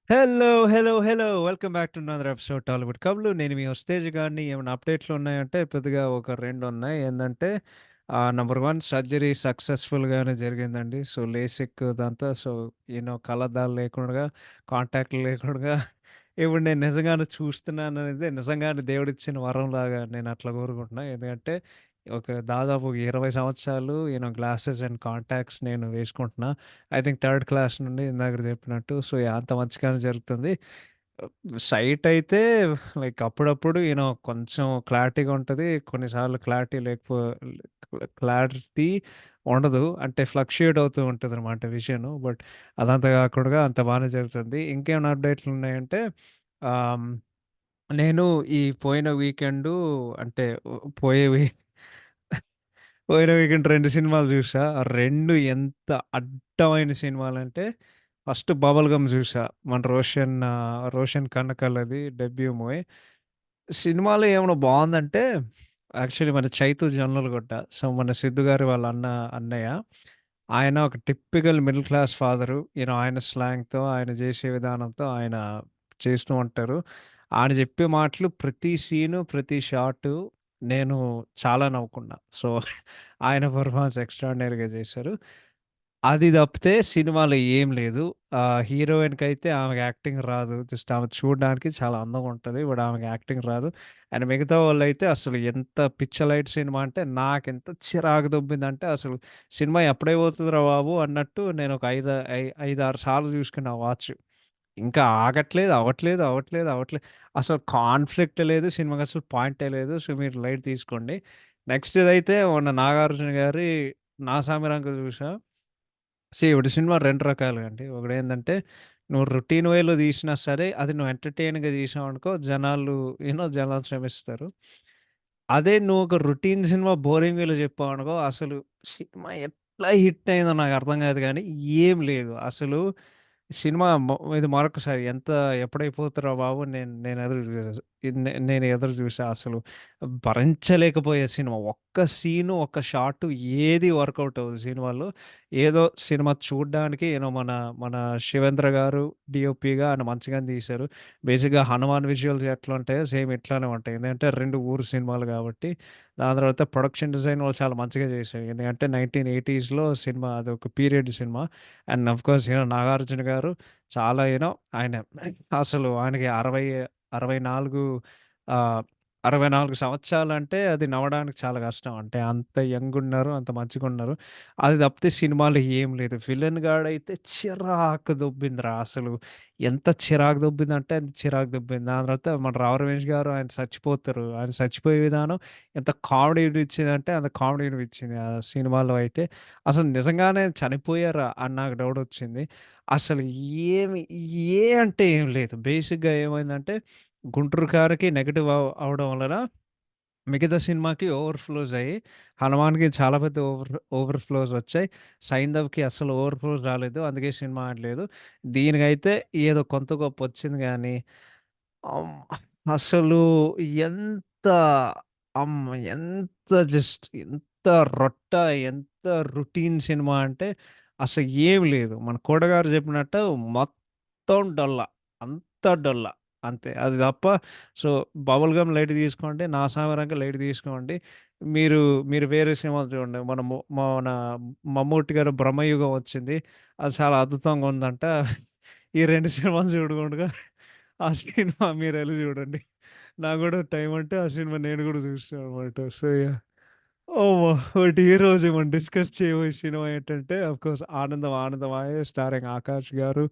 Hello! Hello! Hello! Welcome back to another episode Tollywood కబుర్లు. నేను మీ వస్తేజ్ గాడిని. ఏమైనా అప్డేట్‌లు ఉన్నాయంటే పెద్దగా ఒక 2 ఉన్నాయి. ఏందంటే నంబర్ 1 సర్జరీ సక్సెస్‌ఫుల్‌గానే జరిగిందండి. సో, లేసిక్ ఇదంతా కళ్ళద్దాలు లేకుండా, కాంటాక్ట్‌లు లేకుండా ఇప్పుడు నేను నిజంగానే చూస్తున్నాననేది నిజంగానే దేవుడిచ్చిన వరంలాగా నేను అట్లా కోరుకుంటున్నా. ఎందుకంటే దాదాపు 20 సంవత్సరాలు గ్లాసెస్ అండ్ కాంటాక్ట్స్ నేను వేసుకుంటున్నా. ఐ థింక్ థర్డ్ క్లాస్ నుండి ఇందాక చెప్పినట్టు. So, yeah! అంత మంచిగానే జరుగుతుంది. సైట్ అయితే లైక్ అప్పుడప్పుడు కొంచెం క్లారిటీగా ఉంటది. కొన్నిసార్లు క్లారిటీ ఉండదు. అంటే ఫ్లక్చుయేట్ అవుతూ ఉంటదనమాట విజను. బట్ అదంతా కాకుండా అంత బానే జరుగుతుంది. ఇంకేమైనా అప్డేట్‌లు ఉన్నాయంటే ఆహ్, నేను ఈ పోయిన వీకెండు అంటే పోయే వీ పోయిన వీకెండ్ 2 సినిమాలు జూసా. ఆ 2 ఎంత అడ్డమైన సినిమాలంటే, ఫస్ట్ 'బబుల్ గమ్' జూసా. మన 'రోషన్ కనకాల'ది డెబ్యూ మూవీ. సినిమాలో ఏమైనా బావుందంటే, యాక్చువల్లీ మన 'చైతు' జొన్నలగొండ. సో, మన 'సిద్దు' గారి వాళ్ళ అన్నయ్య. ఆయన ఒక టిపికల్ మిడిల్ క్లాస్ ఫాదరు. ఆయన స్లాంగ్‌తో, ఆయన జేసే విధానంతో ఆయన చేస్తూ ఉంటారు. ఆయన జెప్పే మాటలు ప్రతి సీను, ప్రతి షాటు నేను చాలా నవ్వుకున్నా. సో, ఆయన పెర్ఫార్మన్స్ ఎక్స్‌ట్రార్డినరీగా జేశారు. అది తప్పితే సినిమాలో ఏం లేదు. హీరోయిన్‌కైతే ఆమెకి యాక్టింగ్ రాదు. జస్ట్ ఆమె చూడడానికి చాలా అందంగా ఉంటది. బట్ ఆమెకి యాక్టింగ్ రాదు. అండ్ మిగతా వాళ్ళైతే అసలు ఎంత పిచ్చ లైట్ సినిమా అంటే నాకెంత చిరాకు దొబ్బిందంటే అసలు సినిమా ఎప్పుడే పోతదిరా బాబు! అన్నట్టు నేను ఒక 5, 6 సార్లు చూసుకున్నా వాచ్. ఇంకా ఆగట్లేదు, అవ్వట్లేదు, అవ్వట్లేదు, అవ్వట్లేదు. అసలు కాన్ఫ్లిక్ట్ లేదు. సినిమాకసలు పాయింటే లేదు. సో, మీరు లైట్ తీసుకోండి. నెక్స్ట్ ఇదైతే మొన్న 'నాగార్జున' గారి 'నా సామిరంగ' చూసా. ఇప్పుడు సినిమా 2 రకాలుగండి. ఒకటేందంటే నువ్వు రొటీన్ వేలో తీసినా సరే, అది నువ్వు ఎంటర్‌టైన్‌గా తీసావనుకో జనాలు శ్రమిస్తారు. అదే నువ్వు ఒక రొటీన్ సినిమా బోరింగ్ వేలో చెప్పావనుకో, అసలు సినిమా ఎట్లా హిట్ అయిందో నాకర్థం కాదు గానీ, ఏం లేదు. అసలు సినిమా ఇది మరొకసారి ఎప్పుడైపోతదిరా బాబు! నేను ఎదురు నేను ఎదురు చూసా అసలు. భరించలేకపోయే సినిమా. ఒక్క సీను, ఒక్క షాటు ఏది వర్కౌట్ అవ్వదు సినిమాలో. ఏదో సినిమా చూడ్డానికి మన శివేంద్ర గారు డీఓపీగా ఆయన మంచిగానే తీశారు. బేసిక్‌గా 'హనుమాన్' విజువల్స్ ఎట్లుంటాయో సేమ్ ఇట్లానే ఉంటాయి. ఎందుకంటే 2 ఊరు సినిమాలు కాబట్టి. దాని తర్వాత ప్రొడక్షన్ డిజైన్ వాళ్ళు చాలా మంచిగా చేశారు. ఎందుకంటే 1980స్‌లో సినిమా అదొక period cinema. And of course 'Nagarjuna' గారు చాలా ఆయన అసలు ఆయనకి 64 ఆహ్, 64 సంవత్సరాలంటే అది నమ్మడానికి చాలా కష్టం. అంటే అంత యంగున్నారు. అంత మంచిగున్నారు. అది తప్పితే సినిమాలో ఏం లేదు. విలన్ గాడైతే చిరాకు దొబ్బిందిరా అసలు. ఎంత చిరాకు దొబ్బిందంటే అంత చిరాకు దొబ్బింది. దాని తర్వాత మన 'రావు రమేష్' గారు ఆయన చచ్చిపోతారు. ఆయన చచ్చిపోయే విధానం ఎంత కామెడీ అనిపించిందంటే అంత కామెడీ అనిపించింది ఆ సినిమాలో అయితే. అసలు నిజంగానే చనిపోయారా అని నాకు డౌటొచ్చింది. అసలు ఏమి అంటే ఏం లేదు. బేసిక్‌గా ఏమైందంటే 'గుంటూరు కారకి' నెగెటివ్ అవ్వడం వలన మిగతా సినిమాకి ఓవర్‌ఫ్లోస్ అయ్యి, 'హనుమాన్‌కి' చాలా పెద్ద ఓవర్‌ఫ్లోస్ వచ్చాయి. 'సైంధవ్‌కి' అస్సలు ఓవర్‌ఫ్లోస్ రాలేదు. అందుకే సినిమా ఆడలేదు. దీనికైతే ఏదో కొంత గొప్ప వచ్చింది గానీ, అమ్ అసలు ఎంత ఎంత రొట్ట, ఎంత రొటీన్ సినిమా అంటే అసలు ఏమి లేదు. మన 'కోట' గారు చెప్పినట్టు మొత్తం డొల్ల. అంతా డొల్ల. అంతే. అది తప్ప సో, 'బబుల్ గమ్' లైట్ తీసుకోండి. 'నా సామిరంగ' లైట్ తీసుకోండి. మీరు మీరు వేరే సినిమాలు చూడండి. మన 'మమ్మూటి' గారి 'బ్రహ్మయుగం' వచ్చింది. అది చాలా అద్భుతంగా ఉందంట. ఈ 2 సినిమాలు చూడకుండగా ఆ సినిమా మీరెళ్లి చూడండి. నాకు గూడా టైం ఉంటే ఆ సినిమా నేను గూడా చూస్తా అనమాట. So, yeah! ఓహ్! బట్ ఈరోజు మనం డిస్కస్ చేయబోయే సినిమా ఏంటంటే ఆఫ్‌కోర్స్ 'ఆనందం ఆనందమాయే' స్టారింగ్ 'ఆకాష్' గారు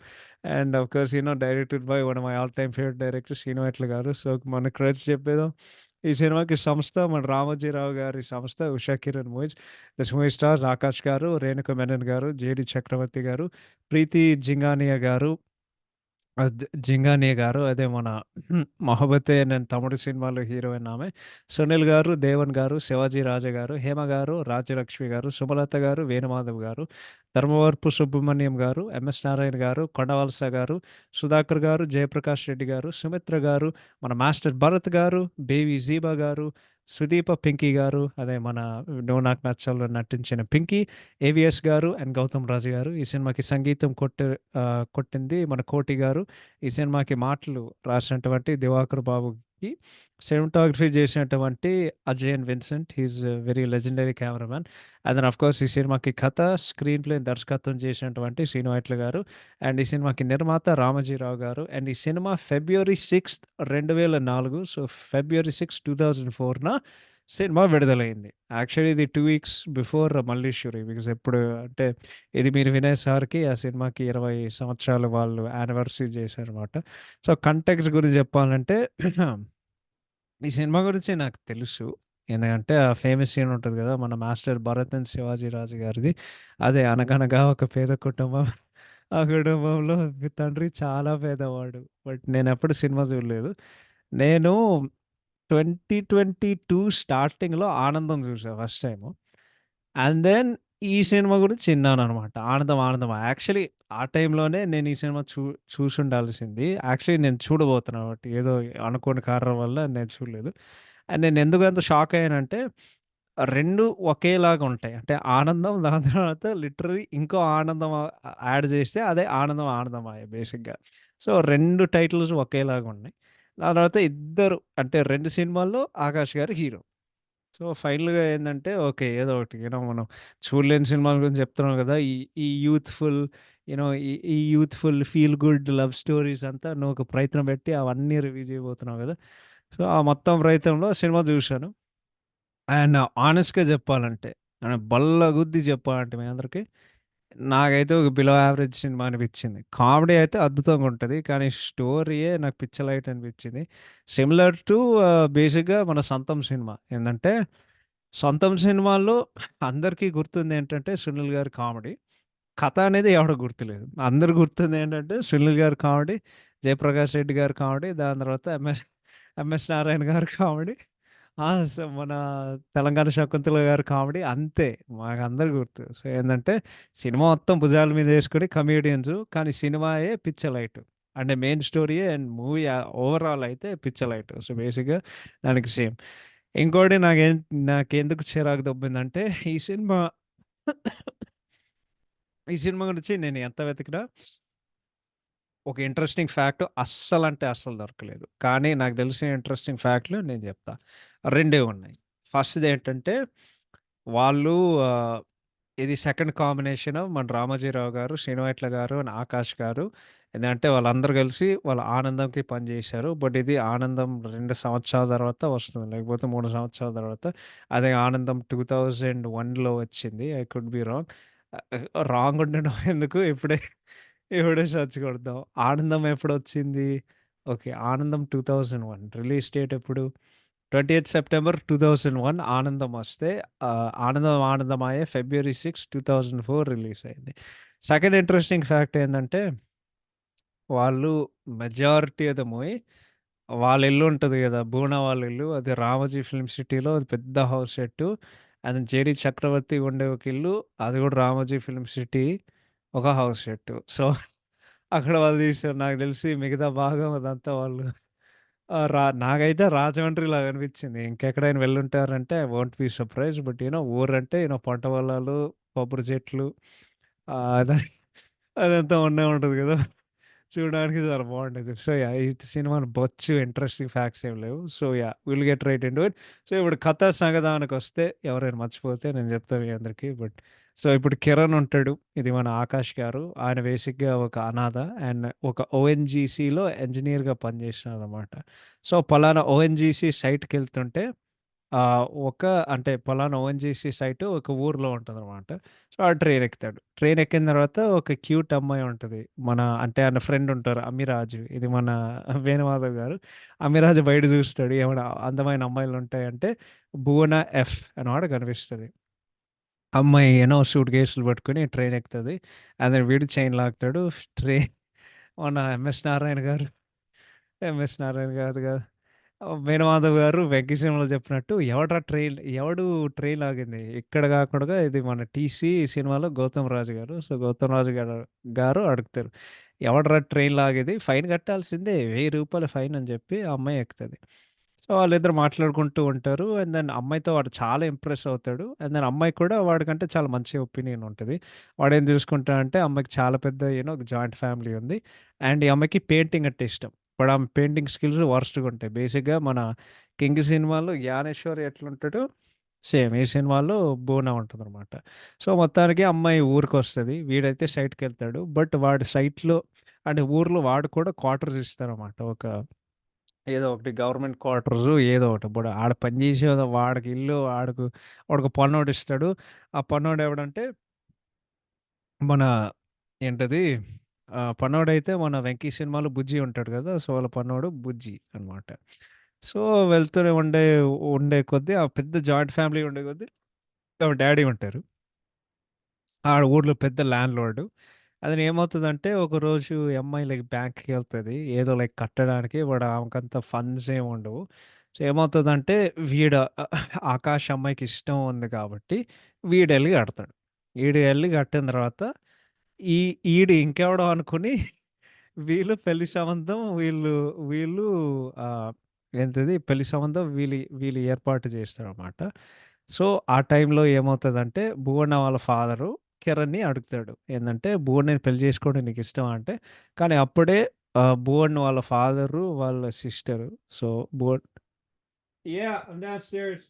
and of course directed by one of my all time favourite director 'Srinu Vaitla' గారు. సో, మన క్రెడిట్స్ చెప్పేద్దాం. ఈ సినిమాకి సంస్థ మన రామోజీరావు గారి సంస్థ 'Usha Kiran movies'. This movie stars 'Akash' గారు, 'రేణుక మెనన్' గారు, 'జేడీ చక్రవర్తి' గారు, 'ప్రీతి జింగానియా' గారు 'జింగానియా' గారు అదే మన 'మొహబ్బతే నేను తమ్ముడు' సినిమాలో హీరోయిన్ ఆమె. 'సునీల్' గారు, 'దేవన్' గారు, 'శివాజీ రాజా' గారు, 'హేమ' గారు, 'రాజ్యలక్ష్మి' గారు, 'సుమలత' గారు, 'వేణుమాధవ్' గారు, 'ధర్మవరపు సుబ్రహ్మణ్యం' గారు, 'ఎంఎస్ నారాయణ' గారు, 'కొండవలస' గారు, 'సుధాకర్' గారు, 'జయప్రకాష్ రెడ్డి' గారు, 'సుమిత్ర' గారు, మన మాస్టర్ భరత్ గారు, 'బేబీ జీబా' గారు, సుదీప పింకీ గారు, అదే మన 'నువ్వు నాకు నచ్చావు'లో నటించిన పింకీ, ఏవిఎస్ గారు అండ్ గౌతమ్ రాజు గారు. ఈ సినిమాకి సంగీతం కొట్టింది మన కోటి గారు. ఈ సినిమాకి మాటలు రాసినటువంటి దివాకర్ బాబుకి, సినిమాటోగ్రఫీ చేసినటువంటి Ajayan Vincent. He's very legendary cameraman. And then of course ఈ సినిమాకి కథ, స్క్రీన్ ప్లే, దర్శకత్వం చేసినటువంటి శ్రీను వైట్ల గారు. అండ్ ఈ సినిమాకి నిర్మాత రామజీరావు గారు. అండ్ ఈ సినిమా ఫిబ్రవరి 6, 2004, సో ఫిబ్రవరి 6, 2004న సినిమా విడుదలైంది. యాక్చువల్లీ ఇది 2 వీక్స్ బిఫోర్ 'మల్లీశ్వరి'. బికాజ్ ఎప్పుడు అంటే ఇది మీరు వినేసరికి ఆ సినిమాకి 20 సంవత్సరాలు వాళ్ళు యానివర్సరీ చేశారనమాట. సో కంటెక్స్ట్ గురించి చెప్పాలంటే ఈ సినిమా గురించి నాకు తెలుసు. ఎందుకంటే ఆ ఫేమస్ సీన్ ఉంటది గదా! మన మాస్టర్ భరత్ అండ్ శివాజీ రాజు గారిది. అదే అనగనగా ఒక పేద కుటుంబం. ఆ కుటుంబంలో మీ తండ్రి చాలా పేదవాడు. బట్ నేనెప్పుడు సినిమా చూడలేదు. నేను 2022 స్టార్టింగ్‌లో 'ఆనందం' చూసా ఫస్ట్ టైము. అండ్ దెన్ ఈ సినిమా గురించి విన్నాననమాట. 'ఆనందం ఆనందం.' యాక్చువల్లీ ఆ టైంలోనే నేను ఈ సినిమా చూసుండాల్సింది. యాక్చువల్లీ నేను చూడబోతున్నా బట్ ఏదో అనుకోని కారణం వల్ల నేను చూడలేదు. అండ్ నేను ఎందుకంత షాక్ అయ్యానంటే 2 ఒకేలాగా ఉంటాయి. అంటే 'ఆనందం' దాని తర్వాత లిటరల్లీ ఇంకో 'ఆనందం' యాడ్ చేస్తే అదే 'ఆనందం ఆనందమాయ' బేసిక్‌గా. సో 2 టైటిల్స్ ఒకేలాగా ఉన్నాయి. దాని తర్వాత ఇద్దరు అంటే 2 సినిమాల్లో ఆకాష్ గారు హీరో. సో, ఫైనల్‌గా ఏందంటే ఓకే. ఏదో ఒకటి మనం చూడలేని సినిమాల గురించి చెప్తున్నాం గదా! ఈ ఈ యూత్‌ఫుల్ ఈ youthful feel good love stories అంతా నువ్వు ఒక ప్రయత్నం పెట్టి అవన్నీ రివ్యూ చేయబోతున్నావు గదా! సో, ఆ మొత్తం ప్రయత్నంలో సినిమా చూశాను. అండ్ హానెస్ట్‌గా చెప్పాలంటే బల్లగుద్ది చెప్పాలంటే మీ అందరికి నాకైతే ఒక బిలో యావరేజ్ సినిమా అనిపించింది. కామెడీ అయితే అద్భుతంగా ఉంటది. కానీ స్టోరీయే నాకు పిచ్చ లైట్ అనిపించింది. సిమిలర్ టు బేసిక్‌గా మన 'సొంతం' సినిమా. ఏందంటే 'సొంతం' సినిమాలో అందరికీ గుర్తుందేంటంటే 'సునీల్' గారి కామెడీ. కథ అనేది ఎవడికి గుర్తులేదు. అందరికి గుర్తుందేంటంటే 'సునీల్' గారి కామెడీ, 'జయప్రకాష్ రెడ్డి' గారి కామెడీ, దాని తర్వాత ఎంఎస్ నారాయణ గారి కామెడీ. మన తెలంగాణ శకుంతల గారి కామెడీ అంతే. మాకందరికి గుర్తు. సో, ఏందంటే సినిమా మొత్తం భుజాల మీద యేసుకొని కమెడియన్స్. కానీ సినిమాయే పిచ్చ లైట్. అంటే మెయిన్ స్టోరీయే అండ్ మూవీ ఓవరాల్ అయితే పిచ్చ లైట్. సో, బేసిక్‌గా దానికి సేమ్. ఇంకోటి నాకెందుకు చిరాకు దొబ్బిందంటే ఈ సినిమా ఈ సినిమా గురించి నేను ఎంత వెతికినా ఒక ఇంట్రెస్టింగ్ ఫ్యాక్ట్ అస్సలంటే అస్సలు దొరకలేదు. కానీ నాకు తెలిసిన ఇంట్రెస్టింగ్ ఫ్యాక్ట్‌లు నేను జెప్తా. 2 ఉన్నాయి. ఫస్ట్‌దేంటంటే వాళ్ళు ఇది సెకండ్ కాంబినేషన్ మన రామోజీరావు గారు, శ్రీనువైట్ల గారు అండ్ ఆకాష్ గారు. ఏందంటే వాళ్ళందరూ కలిసి వాళ్ళ 'ఆనందంకి' పనిజేశారు. బట్ ఇది 'ఆనందం' 2 సంవత్సరాల తర్వాత వస్తుంది. లేకపోతే 3 సంవత్సరాల తర్వాత. అదే 'ఆనందం' 2001లో వచ్చింది. I could be wrong. Wrong ఉండడం ఎందుకు ఇప్పుడే సెర్చ్ కొడదాం. 'ఆనందం' ఎప్పుడొచ్చింది? ఓకే. 'ఆనందం' 2001 రిలీజ్ డేట్ ఎప్పుడు? 28 సెప్టెంబర్ 2001 ఆనందం వస్తే 'ఆనందం ఆనందమాయే' ఫిబ్రవరి 6, 2004 రిలీజ్ అయింది. సెకండ్ ఇంట్రెస్టింగ్ ఫ్యాక్ట్ ఏందంటే, వాళ్ళు మెజారిటీ ఆఫ్ ద మూవీ వాళ్ళ ఇల్లు ఉంటది గదా! భూనా వాళ్ళ ఇల్లు. అది రామోజీ ఫిల్మ్ సిటీలో అది పెద్ద హౌస్ సెట్టు. అండ్ 'జేడీ చక్రవర్తి' ఉండే ఒక ఇల్లు. అది గూడా రామోజీ ఫిల్మ్ సిటీ ఒక హౌస్ సెట్టు. సో, అక్కడ వాళ్ళు తీశారు. నాకు తెలిసి మిగతా భాగం అదంతా వాళ్ళు నాకైతే రాజమండ్రి లాగా అనిపించింది. ఇంకెక్కడైనా వెళ్ళుంటారంటే I won't be surprised. But ఊరంటే పంట పొలాలు, కొబ్బరి చెట్లు అదే అదంతా ఉండే ఉంటది గదా! చూడడానికి చాలా బావుండేది. So, yeah! ఈ సినిమాలో బొచ్చు ఇంట్రెస్టింగ్ ఫ్యాక్ట్స్ ఏమి లేవు. So, yeah! Will get right into it. So, ఇప్పుడు కథా సంగదానికొస్తే ఎవరైనా మర్చిపోతే నేను చెప్తా మీ అందరికి. సో, ఇప్పుడు కిరణ్ ఉంటాడు. ఇది మన ఆకాష్ గారు. ఆయన బేసిక్‌గా ఒక అనాథ అండ్ ఒక ఓఎన్‌జీసీలో ఇంజినీర్‌గా పనిచేస్తున్నారనమాట. సో, పలానా ఓఎన్‌జీసీ సైట్‌కెళ్తుంటే ఒక అంటే పలానా ఓఎన్‌జీసీ సైట్ ఒక ఊర్లో ఉంటదనమాట. సో, ఆ ట్రైన్ ఎక్కుతాడు. ట్రైన్ ఎక్కిన తర్వాత ఒక క్యూట్ అమ్మాయి ఉంటది. అంటే ఆయన ఫ్రెండ్ ఉంటారు అమ్మిరాజు. ఇది మన వేణుమాధవ్ గారు. అమ్మిరాజు బయట చూస్తాడు. ఏమైనా అందమైన అమ్మాయిలుంటాయంటే భువన ఎఫ్ అని కనిపిస్తది. అమ్మాయి సూట్ కేసులు పట్టుకొని ట్రైన్ ఎక్కుతది. అదే వీడు చైన్ లాగుతాడు. ట్రైన్ మన ఎంఎస్ నారాయణ గారు కాదు. వేణుమాధవ్ గారు 'వెంకి' సినిమాలో చెప్పినట్టు ఎవడు ట్రైన్ లాగింది? ఇక్కడ కాకుండా ఇది మన 'టీసీ' సినిమాలో గౌతమ్ రాజు గారు. సో, గౌతమ్ రాజు గారు అడుగుతారు. ఎవడ్రా ట్రైన్ లాగేది? ఫైన్ కట్టాల్సిందే. రూ. 1000 ఫైన్ అని చెప్పి ఆ అమ్మాయి ఎక్కుతది. సో, వాళ్ళిద్దరు మాట్లాడుకుంటూ ఉంటారు. అండ్ దెన్ అమ్మాయితో వాడు చాలా ఇంప్రెస్ అవుతాడు. అండ్ దెన్ అమ్మాయి కూడా వాడికంటే చాలా మంచి ఒపీనియన్ ఉంటది. వాడేం చూసుకుంటాడంటే అమ్మాయికి చాలా పెద్ద ఒక జాయింట్ ఫ్యామిలీ ఉంది. అండ్ ఈ అమ్మాయికి పెయింటింగ్ అంటే ఇష్టం. బట్ ఆమె పెయింటింగ్ స్కిల్స్ వరస్ట్‌గా ఉంటాయి. బేసిక్‌గా మన 'కింగ్' సినిమాలో జ్ఞానేశ్వర్ ఎట్లుంటాడో సేమ్ ఈ సినిమాలో బోనా ఉంటదనమాట. సో, మొత్తానికి అమ్మాయి ఊరికొస్తది. వీడైతే సైట్‌కెళ్తాడు. బట్ వాడి సైట్‌లో అంటే ఊర్లో వాడు కూడా క్వార్టర్స్ ఇస్తారనమాట. ఏదో ఒకటి గవర్నమెంట్ క్వార్టర్స్ ఏదో ఒకటి. ఇప్పుడు ఆడ పని చేసేదో వాడికి ఇల్లు వాడికి పనోడిస్తాడు. ఆ పనోడు ఎవడంటే మన ఏంటది పనోడైతే మన 'వెంకీ' సినిమాలో 'బుజ్జి' ఉంటాడు కదా! సో, వాళ్ళ పనోడు 'బుజ్జి' అనమాట. సో, వెళ్తూనే ఉండే కొద్దీ ఆ పెద్ద జాయింట్ ఫ్యామిలీ ఉండే కొద్దీ వాళ్ళ డ్యాడీ ఉంటారు. ఆడ ఊర్లో పెద్ద ల్యాండ్‌లార్డ్. అతను ఏమవుతదంటే ఒకరోజు ఈ అమ్మాయి బ్యాంక్‌కెళ్తది. ఏదో కట్టడానికి బట్ ఆమెకంత ఫండ్స్ ఏమి ఉండవు. సో, ఏమవుతదంటే వీడు ఆకాష్ అమ్మాయికి ఇష్టం ఉంది కాబట్టి వీడెళ్లి కడతాడు. ఈడు ఎళ్లి కట్టిన తర్వాత ఈ ఈడు ఇంకెవడో అనుకుని వీళ్ళు పెళ్లి సంబంధం వీళ్ళు వీళ్ళు ఏంటిది పెళ్లి సంబంధం వీళ్ళు ఏర్పాటు చేస్తారనమాట. సో, ఆ టైంలో ఏమవుతదంటే భువన వాళ్ళ ఫాదరు కిరణ్‌ని అడుగుతాడు. ఏందంటే, "భువనని పెళ్లి చేసుకోవడం నీకిష్టమా?" అంటే, కానీ అప్పుడే భువన్ వాళ్ళ ఫాదరు, వాళ్ళ sister so, Bhuvan yeah! I'm downstairs.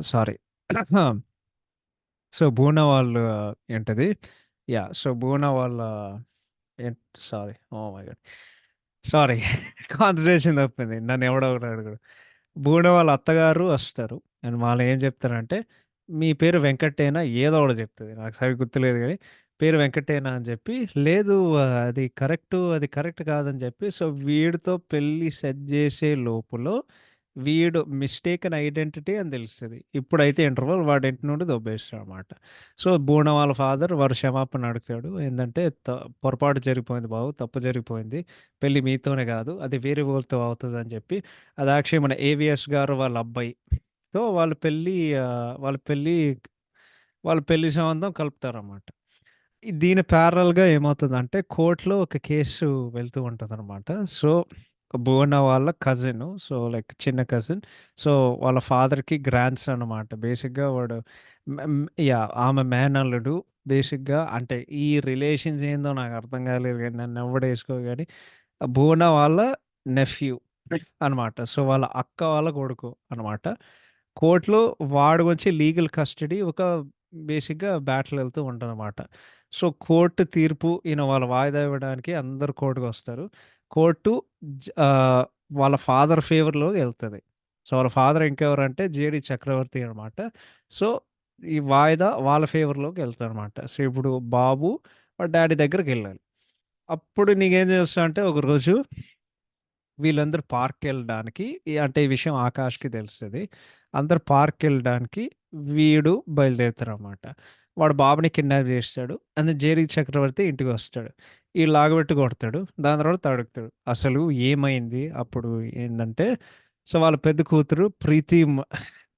Sorry. So, Bhuvana వాళ్ళు ఏంటది సో, భువన వాళ్ళ ఏంట్ sorry. Oh my god! Sorry. Concentration తప్పింది. నన్నెవడో ఒకడు అడుగుడు. భువన వాళ్ళ అత్తగారు వస్తారు. అండ్ వాళ్ళేం చెప్తారంటే, "మీ పేరు వెంకటేనా?" ఏదో ఒకటి చెప్తది. నాకు సరిగ్గా గుర్తులేదు గానీ, పేరు వెంకటేనా అని చెప్పి, "లేదు అది కరెక్ట్ కాదని" చెప్పి, సో, వీడితో పెళ్లి సెట్ చేసే లోపులో వీడు మిస్టేకెన్ ఐడెంటిటీ అని తెలుస్తది. ఇప్పుడైతే ఇంటర్వల్ వాడి ఇంటి నుండి దొబ్బేస్తాడనమాట. సో, భువన వాళ్ళ ఫాదర్ వాడు క్షమాపణ అడుగుతాడు. ఏందంటే, పొరపాటు జరిగిపోయింది బాబు. తప్పు జరిగిపోయింది. పెళ్లి మీతోనే గాదు. అది వేరే వాళ్ళతో అవుతదని" చెప్పి, అది యాక్చువల్లీ మన 'ఏవిఎస్' గారు వాళ్ళ అబ్బాయి. సో, వాళ్ళ పెళ్లి వాళ్ళ పెళ్లి సంబంధం కలుపుతారనమాట. దీని ప్యారలల్‌గా ఏమవుతదంటే, కోర్ట్‌లో ఒక కేసు వెళ్తూ ఉంటదనమాట. సో, భువన వాళ్ళ కజిను. సో, చిన్న కజిన్. సో, వాళ్ళ ఫాదర్‌కి గ్రాండ్ సన్ అనమాట. బేసిక్‌గా వాడు ఆమె మేనల్లుడు. బేసిక్‌గా అంటే ఈ రిలేషన్స్ ఏందో నాకర్థం కాలేదు గానీ, నన్నెవ్వడేసుకో గాని, భువన వాళ్ళ నెఫ్యూ అనమాట. సో, వాళ్ళ అక్క వాళ్ళ కొడుకు అనమాట. కోర్ట్‌లో వాడు వచ్చి లీగల్ కస్టడీ బేసిక్‌గా బ్యాటిల్ ఎళ్తూ ఉంటదనమాట. సో, కోర్ట్ తీర్పు వాళ్ళ వాయిదా ఇవ్వడానికి అందరూ కోర్ట్‌కొస్తారు. కోర్టు వాళ్ళ ఫాదర్ ఫేవర్‌లో ఎళ్తది. సో, వాళ్ళ ఫాదర్ ఇంకెవరంటే జేడీ చక్రవర్తి అనమాట. సో, ఈ వాయిదా వాళ్ళ ఫేవర్‌లోకి ఎళ్తదనమాట. సో, ఇప్పుడు బాబు వాళ్ళ డ్యాడీ దగ్గరికెళ్ళాలి. అప్పుడు నీకేం చేస్తావంటే ఒకరోజు వీళ్ళందరూ పార్క్‌కెళ్ళడానికి అంటే ఈ విషయం ఆకాష్‌కి తెలుస్తది. అందరూ పార్క్‌కెళ్ళడానికి వీడు బయలుదేరుతారనమాట. వాడు బాబుని కిడ్నాప్ చేస్తాడు. అండ్ జేడీ చక్రవర్తి ఇంటికొస్తాడు. ఈడు లాగబెట్టి కొడతాడు. దాని తర్వాత అడుగుతాడు. అసలు ఏమైంది? అప్పుడు ఏందంటే సో, వాళ్ళ పెద్ద కూతురు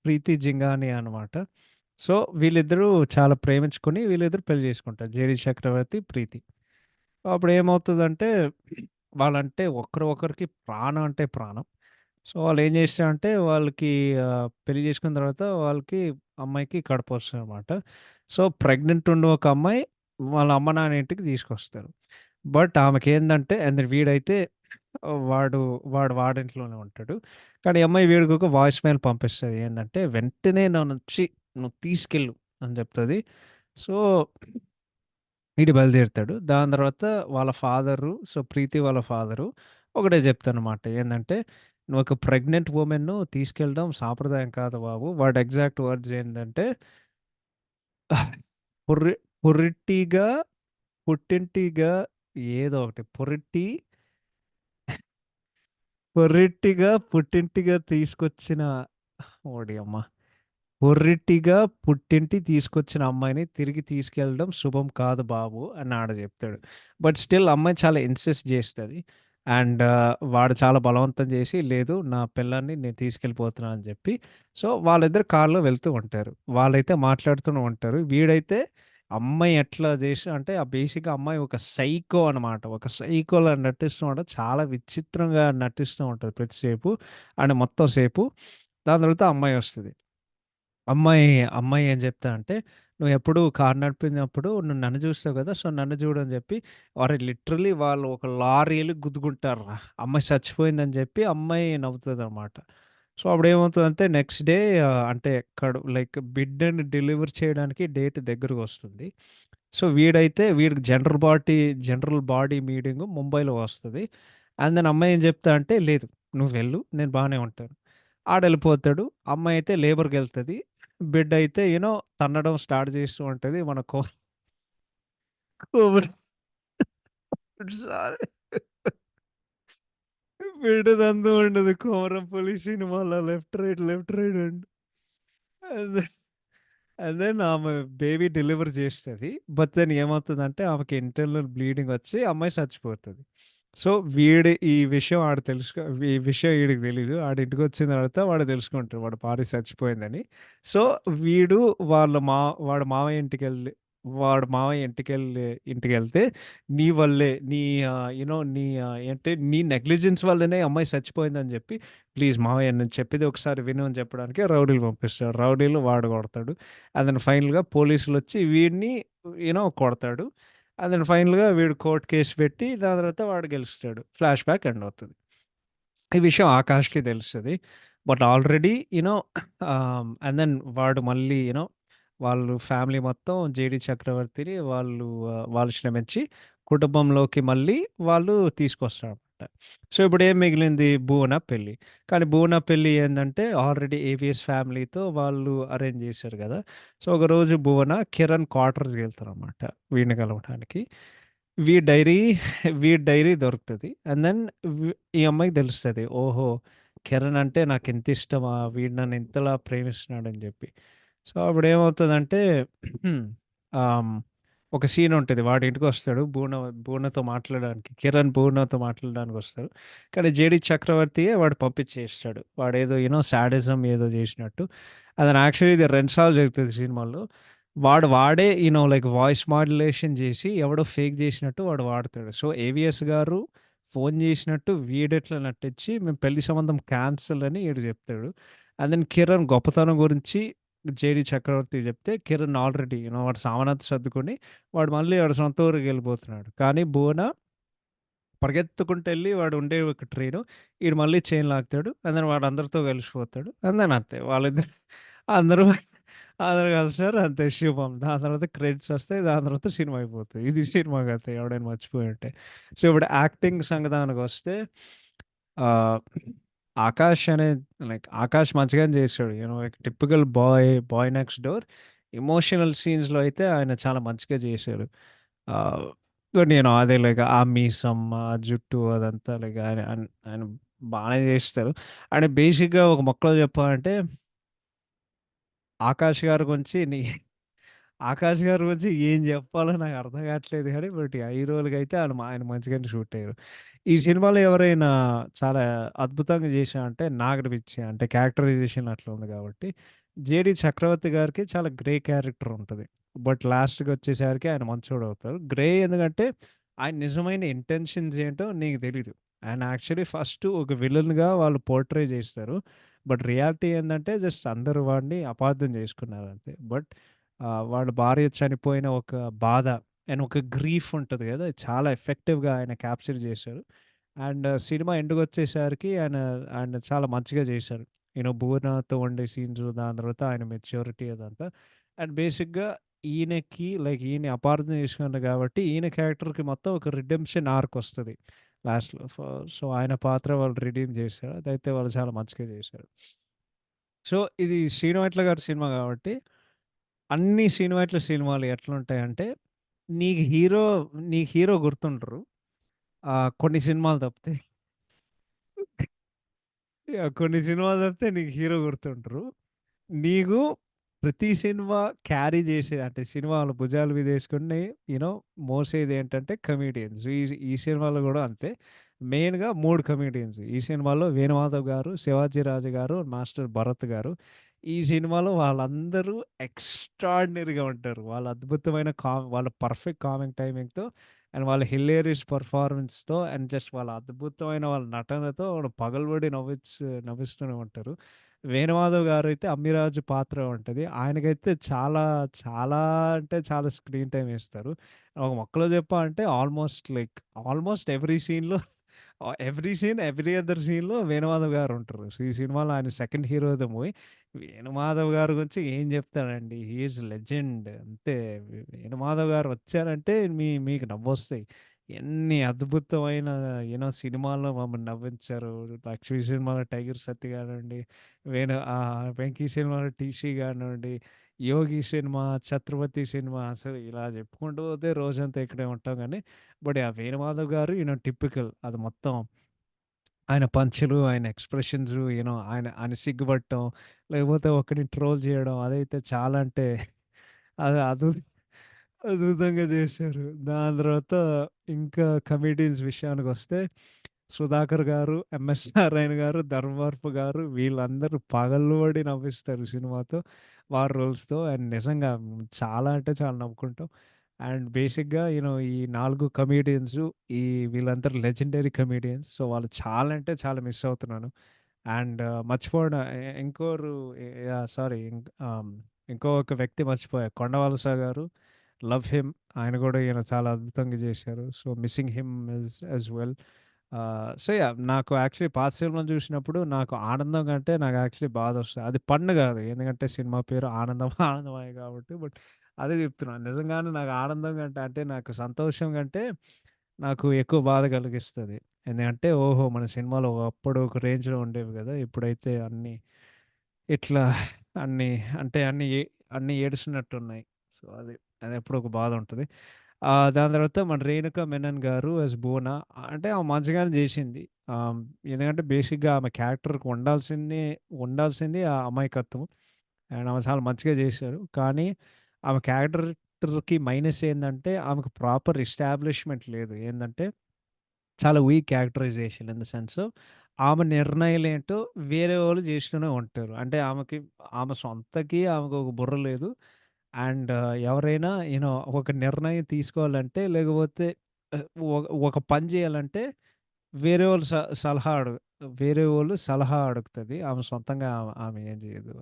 ప్రీతి జింగాని అనమాట. సో, వీళ్ళిద్దరూ చాలా ప్రేమించుకొని వీళ్ళిద్దరూ పెళ్లి చేసుకుంటారు. జేడీ చక్రవర్తి, ప్రీతి. అప్పుడేమవుతదంటే, వాళ్ళంటే ఒకరికి ప్రాణం అంటే ప్రాణం. సో, వాళ్ళేం చేశారంటే, వాళ్ళకి పెళ్లి చేసుకున్న తర్వాత వాళ్ళకి అమ్మాయికి కడుపొస్తదనమాట. సో, ప్రెగ్నెంట్ ఉన్న ఒక అమ్మాయి వాళ్ళ అమ్మ, నాన్న ఇంటికి తీసుకొస్తారు. బట్ ఆమెకేందంటే అండ్ వీడైతే వాడు వాడింట్లోనే ఉంటాడు. కానీ ఈ అమ్మాయి వీడికి ఒక వాయిస్ మెయిల్ పంపిస్తది. ఏందంటే, "వెంటనే నన్నొచ్చి నువ్వు తీసుకెళ్ళు" అని చెప్తది. సో ఈడు బయలుదేరుతాడు. దాని తర్వాత వాళ్ళ ఫాదరు ప్రీతి వాళ్ళ ఫాదరు ఒకటే చెప్తానమాట. ఏందంటే, "నువ్వొక ప్రెగ్నెంట్ వుమెన్‌ను తీసుకెళ్ళడం సాంప్రదాయం కాదు బాబు." వాడి ఎగ్జాక్ట్ వర్డ్స్ ఏందంటే, "పొర్రి పొర్రిట్టిగా పుట్టింటిగా ఏదో ఒకటి పొర్రిట్టిగా పుట్టింటిగా తీసుకొచ్చిన" ఓడియమ్మ! "పొర్రిటిగా పుట్టింటి తీసుకొచ్చిన అమ్మాయిని తిరిగి తీసుకెళ్ళడం శుభం కాదు బాబు" అని ఆడ జెప్తాడు. బట్ స్టిల్ అమ్మాయి చాలా ఇన్సిస్ట్ జేస్తది. అండ్ వాడు చాలా బలవంతం జేసి, "లేదు నా పెళ్ళాన్ని నేను తీసుకెళ్ళిపోతున్నా" అని జెప్పి, సో, వాళ్ళిద్దరు కార్‌లో వెళ్తూ ఉంటారు. వాళ్ళైతే మాట్లాడుతూనే ఉంటారు. వీడైతే అమ్మాయి ఎట్లా చేసి అంటే ఆ బేసిక్‌గా అమ్మాయి ఒక సైకో అనమాట. ఒక సైకోలా నటిస్తూ ఉంటది. చాలా విచిత్రంగా నటిస్తూ ఉంటది ప్రతిసేపు. అండ్ మొత్తం సేపు. దాని తర్వాత అమ్మాయొస్తది. అమ్మాయి, అమ్మాయి ఏం చెప్తదంటే, "నువ్వెప్పుడు కారు నడిపినప్పుడు నువ్వు నన్ను చూస్తావు కదా! సో, నన్ను చూడు" అని చెప్పి అరె! లిటరల్లీ వాళ్ళు ఒక లారీ‌లు గుద్దుకుంటార్రా! అమ్మాయి చచ్చిపోయిందని చెప్పి అమ్మాయి నవ్వుతదనమాట. సో, అప్పుడేమవుతదంటే నెక్స్ట్ డే అంటే లైక్ బిడ్డని డెలివర్ చేయడానికి డేట్ దగ్గరకొస్తుంది. సో, వీడికి జనరల్ బాడీ మీటింగు ముంబైలో వస్తది. అండ్ దెన్ అమ్మాయి ఏం చెప్తదంటే, "లేదు నువ్వు వెళ్ళు. నేను బానే ఉంటాను." ఆడెళ్ళిపోతాడు. అమ్మాయయితే లేబర్‌కెళ్తది. బిడ్డయితే తన్నడం స్టార్ట్ చేస్తూ ఉంటది. మన కొబురు సారీ. బిడ్డదంతా ఉండదు. 'కొమరంపులి' సినిమాలో లెఫ్ట్ రైట్ అండ్ అదే అండ్ దెన్ ఆమె బేబీ డెలివరీ చేస్తది. బట్ దెన్ ఏమవుతదంటే ఆమెకి ఇంటర్నల్ బ్లీడింగ్ వచ్చి అమ్మాయి చచ్చిపోతది. సో, ఈ విషయం ఈ విషయం ఈడికి తెలీదు. ఆడింటికొచ్చిన తర్వాత వాడు తెలుసుకుంటాడు. వాడి భార్య చచ్చిపోయిందని. సో, వీడు వాళ్ళ మా వాడి మావయ్య ఇంటికెళ్ళి ఇంటికెళ్తే నీ వల్లే నీ నీ ఏంటి నీ నెగ్లిజెన్స్ వల్లనే అమ్మాయి చచ్చిపోయిందని చెప్పి, "ప్లీజ్ మావయ్య నేను చెప్పేది ఒకసారి విను" అని చెప్పడానికి రౌడీలు పంపిస్తాడు. రౌడీలు వాడు కొడతాడు. అండ్ దెన్ ఫైనల్‌గా పోలీసులొచ్చి వీడిని కొడతాడు. అండ్ దెన్ ఫైనల్‌గా వీడు కోర్ట్ కేస్ పెట్టి దాని తర్వాత వాడు గెలుస్తాడు. ఫ్లాష్ బ్యాక్ ఎండ్ అవుతది. ఈ విషయం ఆకాష్‌కి తెలుస్తది. బట్ ఆల్రెడీ అండ్ దెన్ వాడు మళ్ళీ వాళ్ళు ఫ్యామిలీ మొత్తం 'జేడీ చక్రవర్తిని' వాళ్ళు శ్రమించి కుటుంబంలోకి మళ్ళీ వాళ్ళు తీసుకొస్తారనమాట. సో, ఇప్పుడేం మిగిలింది 'భువన' పెళ్లి. కానీ 'భువన' పెళ్లి ఏందంటే ఆల్రెడీ ఏవిఎస్ ఫ్యామిలీతో వాళ్ళు అరేంజ్ చేశారు గదా! సో, ఒకరోజు 'భువన' కిరణ్ క్వార్టర్స్‌కెళ్తారనమాట వీడిని కలవటానికి. వీడి డైరీ వీడి డైరీ దొరుకుతది. అండ్ దెన్ ఈ అమ్మాయికి తెలుస్తది. ఓహో! కిరణ్ అంటే నాకింత ఇష్టమా? వీడు నన్ను ఇంతలా ప్రేమిస్తున్నాడని జెప్పి. సో, అప్పుడేమవుతదంటే ఆహ్, ఒక సీన్ ఉంటది. వాడి ఇంటికొస్తాడు. భూనతో మాట్లాడడానికి. కిరణ్ భూనతో మాట్లాడడానికొస్తాడు. కానీ జేడీ చక్రవర్తియే వాడు పంపించేస్తాడు. వాడేదో సాడిజం ఏదో జేసినట్టు. అది యాక్చువల్లీ ఇది 2 సార్లు జరుగుతది సినిమాలో. వాడే లైక్ వాయిస్ మాడ్యులేషన్ జేసి ఎవడో ఫేక్ జేసినట్టు వాడు వాడతాడు. సో, ఏవిఎస్ గారు ఫోను జేసినట్టు వీడెట్లా నటించి మేము పెళ్లి సంబంధం క్యాన్సెల్ అని ఈడు జెప్తాడు. అండ్ దెన్ కిరణ్ గొప్పతనం గురించి జేడీ చక్రవర్తికి జెప్తే కిరణ్ ఆల్రెడీ వాడు సామానంతా సర్దుకొని వాడు మళ్ళీ వాడి సొంత ఊరికెళ్ళిపోతున్నాడు. కానీ భువన పరిగెత్తుకుంటెళ్ళి వాడు ఉండే ఒక ట్రైను. ఈడు మళ్ళీ చైన్ లాగుతాడు. అండ్ దెన్ వాడు అందరితో కలిసిపోతాడు. అండ్ దెన్ అంతే. వాళ్ళిద్దరు అందరూ అందరూ కలుస్తారు. అంతే శుభం. దాని తర్వాత క్రెడిట్స్ వస్తాయి. దాని తర్వాత సినిమా అయిపోతది. ఇది సినిమా కథ ఎవడైనా మర్చిపోయుంటే. సో, ఇప్పుడు యాక్టింగ్ సంగతానికొస్తే ఆహ్, ఆకాష్ మంచిగానే చేసాడు. Like typical boy next door. Emotional సీన్స్‌లో అయితే ఆయన చాలా మంచిగా చేశారు. ఆహ్, అదే లైక్ ఆ మీసం, ఆ జుట్టు అదంతా లైక్ ఆయన బానే చేస్తారు. ఆయన బేసిక్‌గా ఒక ముక్కలో చెప్పాలంటే 'ఆకాష్' గారి గురించి నీ 'ఆకాష్' గారి గురించి ఏం జెప్పాలో నాకు అర్థం కావట్లేదు గానీ, బట్ హీరోలుగైతే ఆయన మంచిగానే షూట్ అయ్యారు. ఈ సినిమాలో ఎవరైనా చాలా అద్భుతంగా చేశారంటే నాగరపిచ్చి అంటే క్యారెక్టరైజేషన్ అట్లా ఉంది కాబట్టి, 'జేడీ చక్రవర్తి' గారికి చాలా గ్రే క్యారెక్టర్ ఉంటది. బట్ లాస్ట్‌కొచ్చేసరికి ఆయన మంచోడవుతారు. గ్రే ఎందుకంటే ఆయన నిజమైన ఇంటెన్షన్స్ ఏంటో నీకు తెలీదు. ఆయన యాక్చువల్లీ ఫస్ట్ ఒక విలన్‌గా వాళ్ళు పోర్ట్రే చేస్తారు. బట్ రియాలిటీ ఏందంటే జస్ట్ అందరూ వాడిని అపార్థం చేసుకున్నారంతే. బట్ వాళ్ళ భార్య చనిపోయిన ఒక బాధ అండ్ ఒక గ్రీఫ్ ఉంటది గదా! చాలా ఎఫెక్టివ్‌గా ఆయన క్యాప్చర్ చేశారు. అండ్ సినిమా ఎండ్‌కొచ్చేసరికి ఆయన చాలా మంచిగా చేశారు. భువనతో ఉండే సీన్స్ దాని తర్వాత ఆయన మెచ్యూరిటీ అదంతా. అండ్ బేసిక్‌గా ఈయన అపార్థం చేసుకున్నాడు కాబట్టి ఈయన క్యారెక్టర్‌కి మొత్తం ఒక రిడెంప్షన్ ఆర్క్ వస్తది లాస్ట్‌లో. సో, ఆయన పాత్ర వాళ్ళు రిడీమ్ చేశారు. అదైతే వాళ్ళు చాలా మంచిగా చేశారు. సో, ఇది శ్రీను వైట్ల గారి సినిమా కాబట్టి అన్ని సినిమాలు ఎట్లుంటాయంటే, నీకు హీరో నీకు హీరో గుర్తుండరు. కొన్ని సినిమాలు తప్పితే. కొన్ని సినిమాలు తప్పితే నీకు హీరో గుర్తుండరు. నీకు ప్రతి సినిమా క్యారీ చేసేది అంటే సినిమాలు భుజాల మీద యేసుకొని మోసేదేంటంటే కమెడియన్స్. ఈ సినిమాలో గూడా అంతే. మెయిన్‌గా 3 కమెడియన్స్. ఈ సినిమాలో వేణుమాధవ్ గారు, శివాజీ రాజు గారు, మాస్టర్ భరత్ గారు. ఈ సినిమాలో వాళ్ళందరూ ఎక్స్‌ట్రార్డినరీగా ఉంటారు. వాళ్ళ అద్భుతమైన వాళ్ళ పర్ఫెక్ట్ కామింగ్ టైమింగ్‌తో అండ్ వాళ్ళ హిలేరియస్ పెర్ఫార్మన్స్‌తో అండ్ జస్ట్ వాళ్ళ అద్భుతమైన వాళ్ళ నటనతో పగలబడి నవ్విస్తూనే ఉంటారు. వేణుమాధవ్ గారైతే అమ్మిరాజు పాత్ర ఉంటది. ఆయనకైతే చాలా, చాలా అంటే చాలా స్క్రీన్ టైమ్ ఇస్తారు. ఒక మొక్కలో చెప్పాలంటే ఆల్మోస్ట్ ఎవ్రీ సీన్‌లో ఎవ్రీ సీన్, ఎవ్రీ అదర్ సీన్‌లో వేణుమాధవ్ గారుంటరు. సో, ఈ సినిమాలో ఆయన second hero of the movie. Venumadhav గారి గురించి ఏం చెప్తానండి. హి ఈజ్ లెజెండ్ అంతే. వేణుమాధవ్ గారు వచ్చారంటే మీకు నవ్వొస్తాయి. ఎన్ని అద్భుతమైన సినిమాల్లో మమ్మల్ని నవ్వించారు. 'లక్ష్మి' సినిమాలో 'టైగర్ సత్తి' గానివ్వండి, 'వెంకీ' సినిమాలో 'టీసీ' గానివ్వండి, 'యోగి' సినిమా, 'ఛత్రపతి' సినిమా అసలు ఇలా చెప్పుకుంటూ పోతే రోజంతా ఇక్కడే ఉంటాం గానీ బట్ ఆ వేణుమాధవ్ గారు టిపికల్ అది మొత్తం ఆయన పంచులు, ఆయన ఎక్స్‌ప్రెషన్స్ ఆయన ఆయన సిగ్గుపడటం, లేకపోతే ఒకడిని ట్రోల్ చేయడం అదైతే చాలా అంటే అది అద్భుతంగా చేశారు. దాని తర్వాత ఇంకా కమెడియన్స్ విషయానికొస్తే 'సుధాకర్' గారు, 'ఎంఎస్ నారాయణ' గారు, 'ధర్మవరపు' గారు వీళ్ళందరూ పగలుబడి నవ్విస్తారు సినిమాతో. వారి రోల్స్‌తో అండ్ నిజంగా చాలా అంటే చాలా నవ్వుకుంటాం. అండ్ బేసిక్‌గా ఈ 4 కమెడియన్సు ఈ వీళ్ళందరూ లెజెండరీ కమెడియన్స్. సో, వాళ్ళు చాలా అంటే చాలా మిస్ అవుతున్నాను. అండ్ మర్చిపోవడం ఇంకోరు యాహ్! సారీ ఇంకో ఒక వ్యక్తి మర్చిపోయా. 'కొండవలస' గారు 'లవ్ హిమ్' ఆయన గూడా చాలా అద్భుతంగా జేశారు. So, missing him as well. So, yeah! నాకు యాక్చువల్లీ పాత సినిమాలు జూసినప్పుడు నాకు ఆనందం కంటే నాకు యాక్చువల్లీ బాధొస్తది. అది ఫన్ గాదు. ఎందుకంటే సినిమా పేరు ఆనందం ఆనందమయ్య కాబట్టి. బట్ అదే జెప్తున్నాను. నిజంగానే నాకు ఆనందం కంటే అంటే నాకు సంతోషం కంటే నాకు ఎక్కువ బాధ కలిగిస్తది. ఎందుకంటే ఓహో! మన సినిమాలు ఒకప్పుడు ఒక రేంజ్‌లో ఉండేవి గదా! ఇప్పుడైతే అన్నీ ఇట్లా అన్నీ అంటే అన్నీ ఏడుస్తున్నట్టున్నాయి. సో, అదెప్పుడో ఒక బాధుంటది. దాని తర్వాత మన 'రేణుక మెనన్' గారు యాస్ బోనా అంటే ఆమె మంచిగానే జేసింది. ఆహ్, ఎందుకంటే బేసిక్‌గా ఆమె క్యారెక్టర్‌కి ఉండాల్సింది ఆ అమాయకత్వం. అండ్ ఆమె చాలా మంచిగా జేశారు. కానీ ఆమె క్యారెక్టర్‌కి మైనస్ ఏందంటే ఆమెకు ప్రాపర్ ఎస్టాబ్లిష్‌మెంట్ లేదు. ఏందంటే చాలా weak characterisation in the sense ఆమె నిర్ణయాలేంటో వేరే వాళ్ళు జేస్తూనే ఉంటారు. అంటే ఆమె సొంతకి ఆమెకొక బుర్ర లేదు. అండ్ ఎవరైనా ఒక నిర్ణయం తీసుకోవాలంటే లేకపోతే ఆహ్, ఒక ఒక పని జేయాలంటే వేరే వాళ్ళు సలహా వేరే వాళ్ళు సలహా అడుగుతది. ఆమె సొంతంగా ఆమె ఏం జేయదు.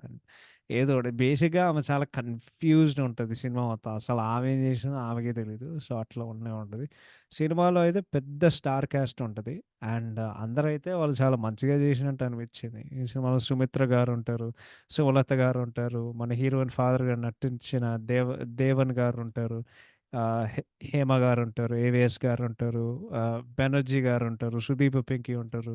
ఏదో ఒకటి బేసిక్‌గా ఆమె చాలా కన్‌ఫ్యూజ్డ్ ఉంటది సినిమా మొత్తం. అసలు ఆమె ఏం జేసిందో ఆమెకే తెలీదు. సో, అట్లా ఉంటది. సినిమాలో అయితే పెద్ద స్టార్ క్యాస్ట్ ఉంటది. అండ్ అందరైతే వాళ్ళు చాలా మంచిగా జేసినట్టు అనిపించింది. ఈ సినిమాలో సుమిత్ర గారుంటారు, సుమలత గారుంటారు, మన హీరోయిన్ ఫాదర్‌గా నటించిన దేవన్ గారుంటారు. హే హేమ గారుంటారు, ఏవిఎస్ గారుంటారు, బెనర్జీ గారుంటారు, సుదీప్ పెంకి ఉంటారు.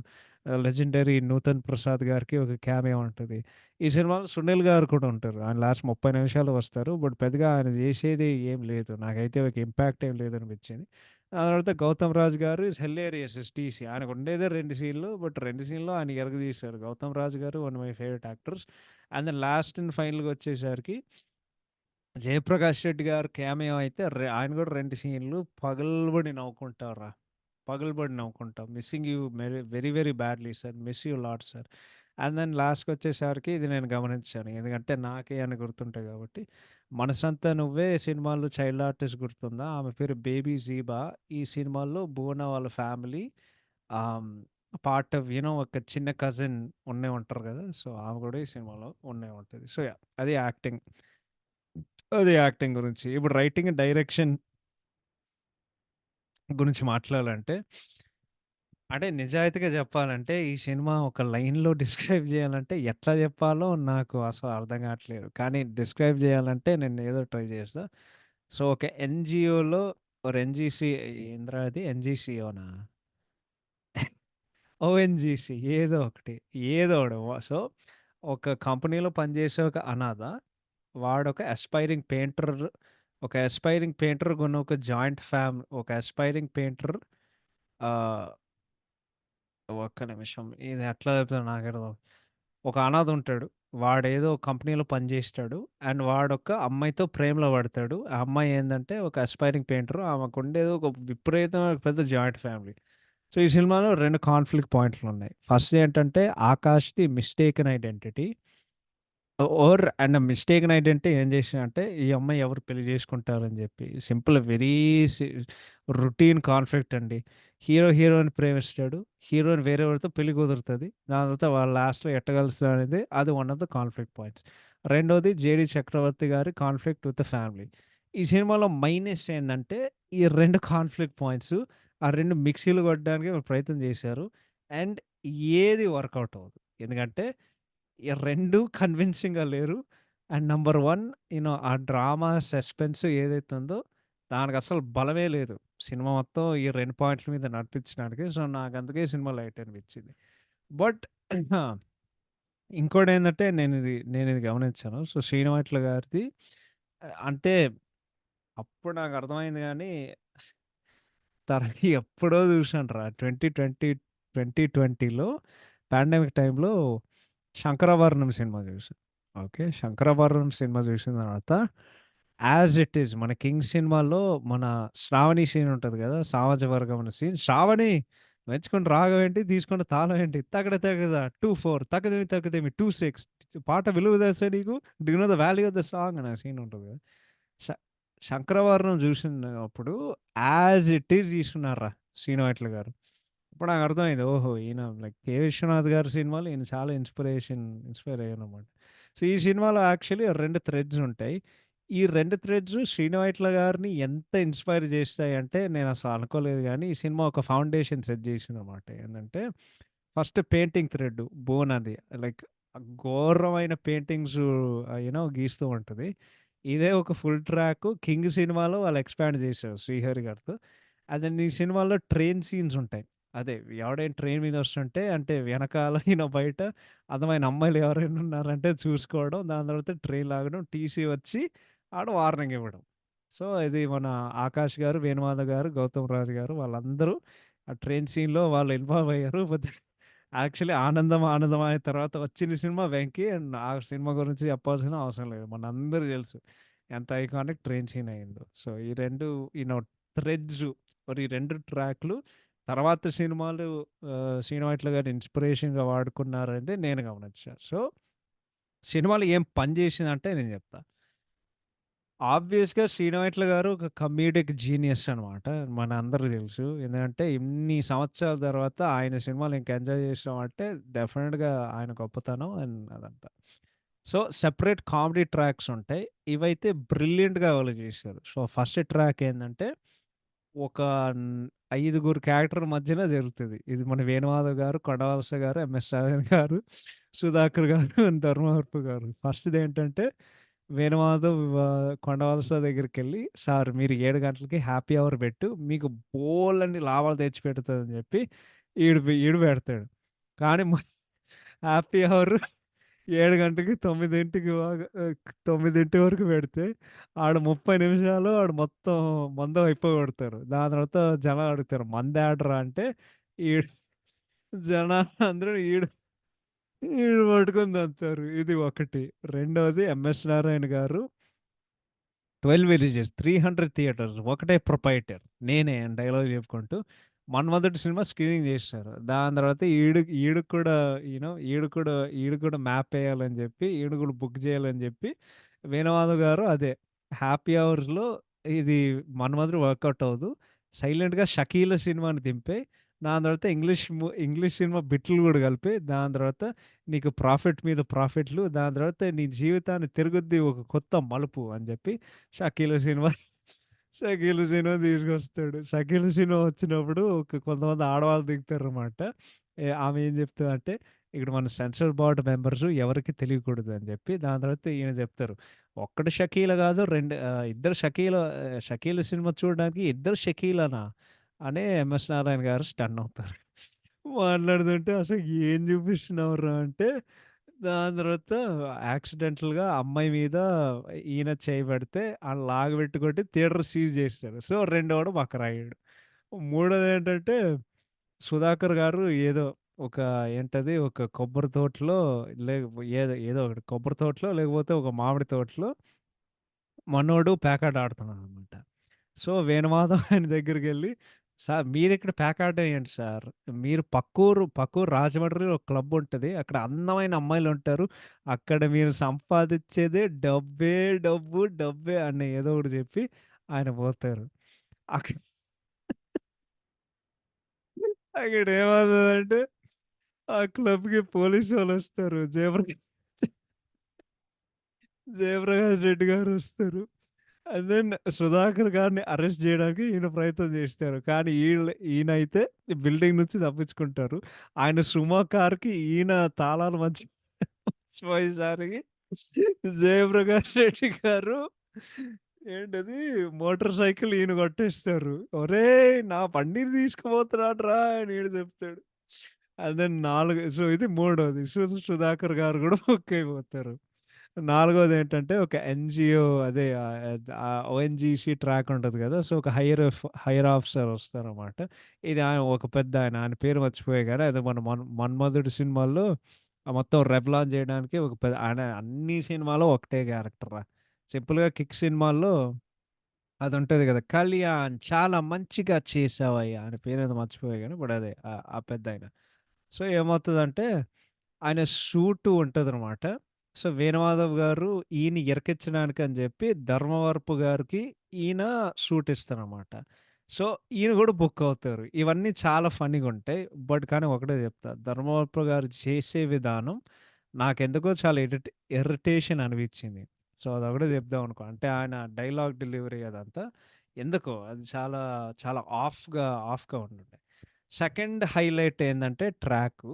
లెజెండరీ నూతన్ ప్రసాద్ గారికి ఒక క్యామియో ఉంటది. ఈ సినిమాలో సునీల్ గారు కూడా ఉంటారు. ఆయన లాస్ట్ 30 నిమిషాలు వస్తారు. బట్ పెద్దగా ఆయన జేసేది ఏం లేదు. నాకైతే ఒక ఇంపాక్ట్ ఏం లేదనిపించింది. ఆ తర్వాత 'గౌతమ్ రాజు' గారు ఈస్ హిలేరియస్ యాస్ టీసీ. ఆయనకుండేదే 2 సీన్‌లు. బట్ 2 సీన్‌లో ఆయన ఇరగదీశారు. 'గౌతమ్ రాజు' గారు one of my favourite actors. And then last and ఫైనల్‌గొచ్చేసరికి 'జయప్రకాష్ రెడ్డి' గారు క్యామియో అయితే ఆయన గూడా 2 సీన్‌లు పగలుబడి నవ్వుకుంటార్రా. పగలుబడి నవ్వుకుంటాం. Missing you very very badly sir. Miss you lot sir. And then లాస్ట్‌కొచ్చేసరికి ఇది నేను గమనించాను. ఎందుకంటే నాకే అని గుర్తుంటాయి గాబట్టి. 'మనసంతా నువ్వే' సినిమాలో చైల్డ్ ఆర్టిస్ట్ గుర్తుందా? ఆమె పేరు బేబీ జీబా. ఈ సినిమాలో భువన వాళ్ళ ఫ్యామిలీ ఆహ్, పార్ట్ ఆఫ్ ఒక చిన్న కజిన్ ఉంటారు గదా! సో, ఆమె గూడా ఈ సినిమాలో ఉంటది. So, yeah! అది యాక్టింగ్. అది యాక్టింగ్ గురించి. ఇప్పుడు రైటింగ్, డైరెక్షన్ గురించి మాట్లాడాలంటే, అంటే నిజాయితీగా చెప్పాలంటే, ఈ సినిమా ఒక లైన్‌లో డిస్క్రైబ్ జేయాలంటే ఎట్లా జెప్పాలో నాకు అసలు అర్థం గాట్లేదు. కానీ డిస్క్రైబ్ జేయాలంటే నేను ఏదో ట్రై జేస్తా. సో, ఒక ఎన్‌జీఓలో ఎన్‌జీసీ ఏందిరా అది ఎన్‌జీసీఓనా? ఓఎన్‌జీసీ ఏదో ఒకటి. ఏదో ఒకటి. సో, ఒక కంపెనీలో పనిజేసే ఒక అనాథ ఒక అస్పైరింగ్ పెయింటర్ గున్న ఒక అస్పైరింగ్ పెయింటర్ ఆహ్, ఒక్క నిమిషం. ఇది ఎట్లా చెప్తానో నాకే అర్థం ఒక అనాథ ఉంటాడు. వాడేదో కంపెనీలో పని చేస్తాడు. అండ్ వాడొక అమ్మాయితో ప్రేమలో పడతాడు. ఆ అమ్మాయి ఏందంటే ఒక అస్పైరింగ్ పెయింటర్. ఆమెకుండేది ఒక విపరీతమైన పెద్ద జాయింట్ ఫ్యామిలీ. సో, ఈ సినిమాలో 2 కాన్‌ఫ్లిక్ట్ పాయింట్లున్నాయి. ఫస్ట్ ఏంటంటే ఆకాష్‌ది mistaken identity. Or and mistaken identity ఏం చేసినా అంటే, ఈ అమ్మాయి ఎవరు పెళ్లి చేసుకుంటారని చెప్పి. సింపుల్ వెరీ సి రొటీన్ కాన్ఫ్లిక్ట్ అండి. హీరోని ప్రేమిస్తాడు. హీరోయిన్ వేరేవాడితో పెళ్లి కుదురుతది. దాని తర్వాత వాళ్ళు లాస్ట్‌లో ఎట్ట కలుస్తారనేది అది one of the conflict points. రెండోది 'జేడీ చక్రవర్తి' గారి కాన్ఫ్లిక్ట్ విత్ ద ఫ్యామిలీ. ఈ సినిమాలో మైనస్ ఏందంటే, ఈ 2 కాన్ఫ్లిక్ట్ పాయింట్స్ ఆ 2 మిక్సీలు కొట్టడానికి వాళ్ళు ప్రయత్నం చేశారు. అండ్ ఏది వర్కౌట్ అవ్వదు. ఎందుకంటే ఈ 2 కన్విన్సింగ్‌గా లేరు. అండ్ నంబర్ 1 ఆ డ్రామా, సస్పెన్స్ ఏదైతే ఉందో దానికసలు బలమే లేదు. సినిమా మొత్తం ఈ 2 పాయింట్ల మీద నడిపించడానికి. సో, నాకందుకే ఈ సినిమా లైట్ అనిపించింది. బట్ ఇంకోటేందంటే నేనిది గమనించాను. సో, శ్రీనివాట్ల గారిది అంటే అప్పుడు నాకర్థమైంది గానీ తర ఎప్పుడో చూశానురా 2020లో పాండమిక్ టైమ్‌లో 'శంకరాభరణం' సినిమా చూసా. ఓకే. 'శంకరాభరణం' సినిమా చూసిన తర్వాత యాజ్ ఇట్ ఈజ్ మన 'కింగ్' సినిమాలో మన శ్రావణి సీన్ ఉంటది కదా! సామాజ వర్గం సీన్. శ్రావణి మెచ్చుకొని రాగం ఏంటి, తీసుకున్న తాళం ఏంటి, తగడ తగద 24 తకదిమి తకదిమి 26 పాట విలువ తెలుసా నీకు? Do you know the value of the song అనే సీన్ ఉంటది కదా! శ 'శంకరవరణం' చూసినప్పుడు యాజ్ ఇట్ ఈజ్ తీసుకున్నారురా శ్రీను వైట్ల గారు. అప్పుడు నాకు అర్థమైంది. ఓహో! ఈయన లైక్ 'కె. విశ్వనాథ్' గారి సినిమాలు ఈయన చాలా ఇన్‌స్పైర్ అయ్యానన్నమాట. సో, ఈ సినిమాలో యాక్చువల్లీ 2 థ్రెడ్స్ ఉంటాయి. ఈ 2 థ్రెడ్స్ శ్రీను వైట్ల గారిని ఎంత ఇన్‌స్పైర్ చేస్తాయంటే నేనసలు అనుకోలేదు గానీ, ఈ సినిమా ఒక ఫౌండేషన్ సెట్ చేసిందన్నమాట. ఏందంటే ఫస్ట్ పెయింటింగ్ థ్రెడ్ బోనాది. లైక్ ఘోరమైన పెయింటింగ్స్ గీస్తూ ఉంటది. ఇదే ఒక ఫుల్ ట్రాక్ 'కింగ్' సినిమాలో వాళ్ళు ఎక్స్‌పాండ్ చేశారు శ్రీహరి గారితో. అదే ఈ సినిమాలో ట్రైన్ సీన్స్ ఉంటాయి. అదే ఎవడైనా ట్రైన్ మీద వస్తుంటే అంటే వెనకాల బయట అందమైన అమ్మాయిలు ఎవరైనా ఉన్నారంటే చూసుకోవడం. దాని తర్వాత ట్రైన్ లాగడం. టీసీ వచ్చి ఆడ వార్నింగ్ ఇవ్వడం. సో, ఇది మన 'ఆకాష్' గారు, వేణుమాధవ్ గారు, గౌతమ్ రాజు గారు వాళ్ళందరూ ఆ ట్రైన్ సీన్‌లో వాళ్ళు ఇన్వాల్వ్ అయ్యారు. బట్ యాక్చువల్లీ 'ఆనందం ఆనందం' అయిన తర్వాత వచ్చిన సినిమా 'వెంకి' అండ్ ఆ సినిమా గురించి చెప్పాల్సిన అవసరం లేదు. మనందరికి తెలుసు. ఎంత ఐకానిక్ ట్రైన్ సీన్ అయిందో. సో, ఈ 2 థ్రెడ్స్ మరి ఈ 2 ట్రాక్‌లు తర్వాత సినిమాలు శ్రీను వైట్ల గారిని ఇన్‌స్పిరేషన్‌గా వాడుకున్నారనేది నేను గమనించా. సో, సినిమాలో ఏం పని చేసిందంటే నేను చెప్తా. ఆబ్వియస్‌గా శ్రీను వైట్ల గారు ఒక కమీడిక్ జీనియస్ అనమాట. మనందరికి తెలుసు. ఎందుకంటే ఇన్ని సంవత్సరాల తర్వాత ఆయన సినిమాలు ఇంక ఎంజాయ్ చేసామంటే డెఫినిట్‌గా ఆయన గొప్పతనం అండ్ అదంతా. సో, సెపరేట్ కామెడీ ట్రాక్స్ ఉంటాయి. ఇవైతే బ్రిలియంట్‌గా వాళ్ళు చేశారు. సో, ఫస్ట్ ట్రాక్ ఏందంటే ఒక న్ ఐదుగురు క్యారెక్టర్ మధ్యన జరుగుతది. ఇది మన వేణుమాధవ్ గారు, కొండవలస గారు, ఎంఎస్ నారాయణ గారు, సుధాకర్ గారు, అండ్ ధర్మవరపు గారు. ఫస్ట్‌దేంటంటే వేణుమాధవ్ కొండవలస దగ్గరికెళ్ళి, "సార్ మీరు 7 గంటలకి హ్యాపీ అవర్ పెట్టు. మీకు బోలెడన్ని లాభాలు తెచ్చిపెడతదని" చెప్పి ఈడు పెడతాడు. కానీ హ్యాపీ అవర్ 7 గంటకి 9కి 9 వరకు పెడితే ఆడు 30 నిమిషాలు ఆడు మొత్తం మందు అయిపోగొడతారు. దాని తర్వాత జనాలు అడుగుతారు మందేడరా అంటే ఈడు జనాలందరూ ఈడు పట్టుకొని తంతారు. ఇది ఒకటి. రెండోది 'ఎంఎస్ నారాయణ' గారు 12 విలేజెస్, 300 థియేటర్స్. ఒకటే ప్రొప్రైటర్. నేనే అని డైలాగ్ చెప్పుకుంటూ మొట్టమొదటి సినిమా స్క్రీనింగ్ చేసేసారు. దాని తర్వాత ఈడికి కూడా ఈడికి కూడా మ్యాప్ ఎయాలని చెప్పి, ఈడు కూడా బుక్ చేయాలని చెప్పి, వేణుమాధవ్ గారు అదే హ్యాపీ అవర్స్‌లో ఇది మన్మధుడు వర్కౌట్ అవ్వదు. సైలెంట్‌గా 'షకీల' సినిమాని దింపేయి. దాని తర్వాత ఇంగ్లీష్ సినిమా బిట్లు కూడా కలిపి, దాని తర్వాత నీకు ప్రాఫిట్ మీద ప్రాఫిట్‌లు, దాని తర్వాత నీ జీవితాన్ని తిరుగుద్ది ఒక కొత్త మలుపు అని చెప్పి 'షకీల' సినిమా 'షకీల్' సినిమా తీసుకొస్తాడు. 'షకీల్' సినిమా వచ్చినప్పుడు కొంతమంది ఆడవాళ్ళు దిగుతారనమాట. ఆమె ఏం చెప్తదంటే, ఇక్కడ మన సెన్సార్ బోర్డ్ మెంబర్స్ ఎవరికీ తెలియకూడదు అని చెప్పి, దాని తర్వాత ఈయన చెప్తారు. ఒక్కడు 'షకీల' కాదు ఇద్దరు 'షకీల' సినిమా చూడడానికి ఇద్దరు 'షకీలనా' అని ఎంఎస్ నారాయణ గారు స్టన్ అవుతారు. మాట్లాడుతుంటే అసలు ఏం చూపిస్తున్నావురా అంటే, దాని తర్వాత యాక్సిడెంటల్‌గా అమ్మాయి మీద ఈయన చేయి పెడితే ఆళ్ళు లాగబెట్టి కొట్టి థియేటర్ సీజ్ చేసేసాడు. సో, రెండోడు బకరాయుడు. మూడోదేంటంటే సుధాకర్ గారు ఏదో ఒక ఒక కొబ్బరి తోటలో లే ఏదో ఒకటి కొబ్బరి తోటలో లేకపోతే ఒక మామిడి తోటలో మనోడు పేకాట ఆడుతున్నాడనమాట. సో, వేణుమాధవ్ ఆయన దగ్గరికెళ్ళి, సార్ మీరిక్కడ ప్యాకార్డ్ ఏంటి సార్? మీరు పక్కూరు రాజమండ్రిలో ఒక క్లబ్ ఉంటది. అక్కడ అందమైన అమ్మాయిలుంటారు. అక్కడ మీరు సంపాదిచ్చేదే డబ్బే, డబ్బు, డబ్బే అని ఏదో ఒకటి జెప్పి ఆయన పోతారు. అక్ అక్కడేమవుతదంటే ఆ క్లబ్‌కి పోలీసోళ్ళొస్తారు. జయప్రకాష్ రెడ్డి గారొస్తారు. అండ్ దెన్ సుధాకర్ గారిని అరెస్ట్ జేయడానికి ఈయన ప్రయత్నం జేస్తారు. కానీ ఈయనైతే ఈ బిల్డింగ్ నుంచి తప్పించుకుంటారు. ఆయన సుమో కార్‌కి ఈయన తాళాలు మర్చిపోయేసరికి జయప్రకాష్ రెడ్డి గారు ఏంటది మోటార్ సైకిల్ ఈయన కొట్టేస్తారు. "ఒరేయ్! నా బండిని తీసుకుపోతున్నాడురా" అని ఈడు చెప్తాడు. అండ్ దెన్ 4 సో, ఇది మూడోది. సుధాకర్ గారు గూడా బుక్కయిపోతారు. నాలుగోదేంటంటే ఒక ఎన్‌జీఓ అదే ఓఎన్‌జీసీ ట్రాక్ ఉంటది గదా! సో, ఒక హైర్ ఆఫీసర్ వస్తారనమాట. ఇది ఆయన ఒక పెద్దాయన. ఆయన పేరు మర్చిపోయా గానీ అదే మన 'మన్మధుడు' సినిమాల్లో మొత్తం రెవ్‌లాన్ జేయడానికి ఒక ఆయన అన్ని సినిమాలో ఒకటే క్యారెక్టర్ రా. సింపుల్‌గా 'కిక్' సినిమాల్లో అదుంటది గదా! 'కళ్యాణ్ చాలా మంచిగా చేశావయ్యా' ఆయన పేరేదో మర్చిపోయా గానీ బట్ అదే ఆ పెద్దాయన. సో, ఏమవుతదంటే ఆయన సూటు ఉంటదనమాట. సో, వేణుమాధవ్ గారు ఈయన ఇరకిచ్చడానికి అని జెప్పి ధర్మవరపు గారికి ఈయన సూట్ ఇస్తారనమాట. సో, ఈయన గూడా బుక్ అవుతారు. ఇవన్నీ చాలా ఫన్నీగుంటాయి. బట్ కానీ ఒకటే జెప్తా. ధర్మవరపు గారు చేసే విధానం నాకెందుకో చాలా ఇరిటేషన్ అనిపిచ్చింది. సో, అదొకటే జెప్దాం అనుకో. అంటే ఆయన డైలాగ్ డెలివరీ అదంతా ఎందుకో అది చాలా చాలా ఆఫ్‌గా ఉండుండే. సెకండ్ హైలైట్ ఏందంటే ట్రాకు.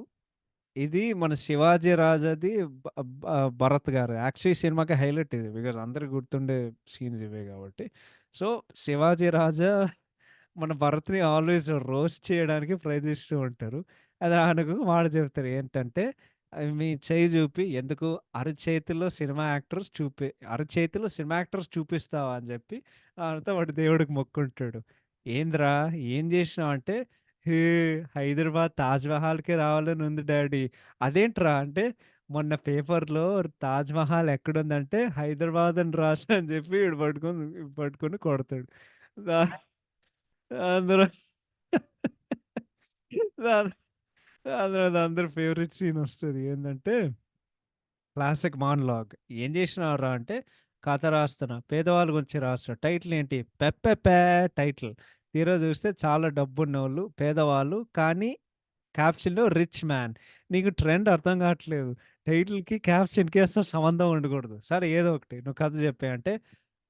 ఇది మన 'శివాజీ రాజా'ది బ బ 'భరత్' గారు. యాక్చువల్లీ ఈ సినిమాకి హైలైట్ ఇది. బికాజ్ అందరికి గుర్తుండే సీన్స్ ఇవే గాబట్టి. సో, 'శివాజీ రాజా' మన 'భరత్‌ని' ఆల్‌వేస్ రోస్ట్ చేయడానికి ప్రయత్నిస్తూ ఉంటారు. అది ఆయనకు మాట చెప్తారు. ఏంటంటే, "మీ చెయ్యి జూపి ఎందుకు అరచేతిలో సినిమా యాక్టర్స్ చూపిస్తావా?" అని జెప్పి ఆయనతో వాడు దేవుడికి మొక్కుంటాడు. "ఏందిరా ఏం జేసినావు?" అంటే హే! హైదరాబాద్ 'తాజ్‌మహల్‌కే' రావాలని ఉంది డాడీ. అదేంట్రా అంటే, మొన్న పేపర్‌లో 'తాజ్‌మహల్' ఎక్కడుందంటే హైదరాబాద్ అని రాసా అని చెప్పి ఈడు పట్టుకొని కొడతాడు. దా అందరూ దాని దాని తర్వాత అందరి ఫేవరెట్ సీన్ వస్తది. ఏందంటే క్లాసిక్ మాన్‌లాగ్. "ఏం జేసినావురా" అంటే, "కథ రాస్తున్నా. పేదవాళ్ళ గురించి రాస్తున్నా. టైటిల్ ఏంటి? 'పెప్పెపే' టైటిల్. తీరా జూస్తే చాలా డబ్బున్నోళ్ళు, పేదవాళ్ళు కానీ క్యాప్షన్‌లో రిచ్ మ్యాన్. నీకు ట్రెండ్ అర్థం కావట్లేదు. టైటిల్‌కి, క్యాప్షన్‌కి అసలు సంబంధం ఉండకూడదు. సరే ఏదో ఒకటి నువ్వు కథ చెప్పేయి అంటే,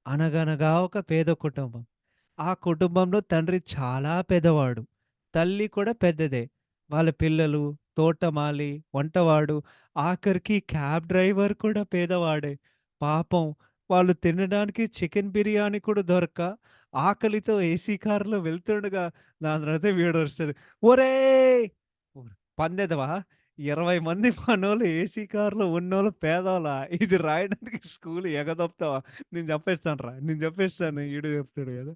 అనగనగా ఒక పేద కుటుంబం. ఆ కుటుంబంలో తండ్రి చాలా పేదవాడు. తల్లి కూడా పెద్దదే. వాళ్ళ పిల్లలు, తోటమాలి, వంటవాడు, ఆఖరికి క్యాబ్ డ్రైవర్ కూడా పేదవాడే. పాపం వాళ్ళు తినడానికి చికెన్ బిర్యానీ కూడా దొరక్క ఆకలితో ఏసీ కారులో వెళ్తుండగా దాని తర్వాత వీడొస్తాడు. ఒరేయ్! పందెదవా 20 మంది మనోళ్ళు ఏసీ కార్‌లో ఉన్నోళ్ళు పేదోళ్ళా? ఇది రాయడానికి స్కూల్ ఎగదొప్పుతావా? నేను జెప్పేస్తాను ఈడు జెప్తాడు గదా!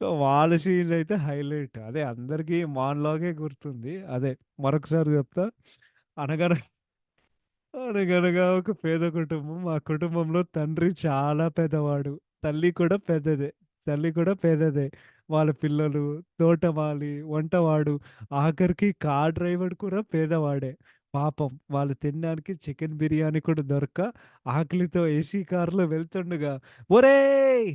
సో, వాళ్ళ సీన్స్ అయితే హైలైట్. అదే అందరికి మాన్‌లాగే గుర్తుంది. అదే మరొకసారి జెప్తా. అనగన అనగనగా ఒక పేద కుటుంబం. ఆ కుటుంబంలో తండ్రి చాలా పేదవాడు. తల్లి కూడా పెద్దదే. తల్లి కూడా పేదదే. వాళ్ళ పిల్లలు, తోటమాలి, వంటవాడు, ఆఖరికి కార్ డ్రైవర్ కూడా పేదవాడే. పాపం వాళ్ళు తినడానికి చికెన్ బిర్యానీ కూడా దొరక్క ఆకలితో ఏసీ కార్‌లో వెళ్తుండగా, "ఒరేయ్!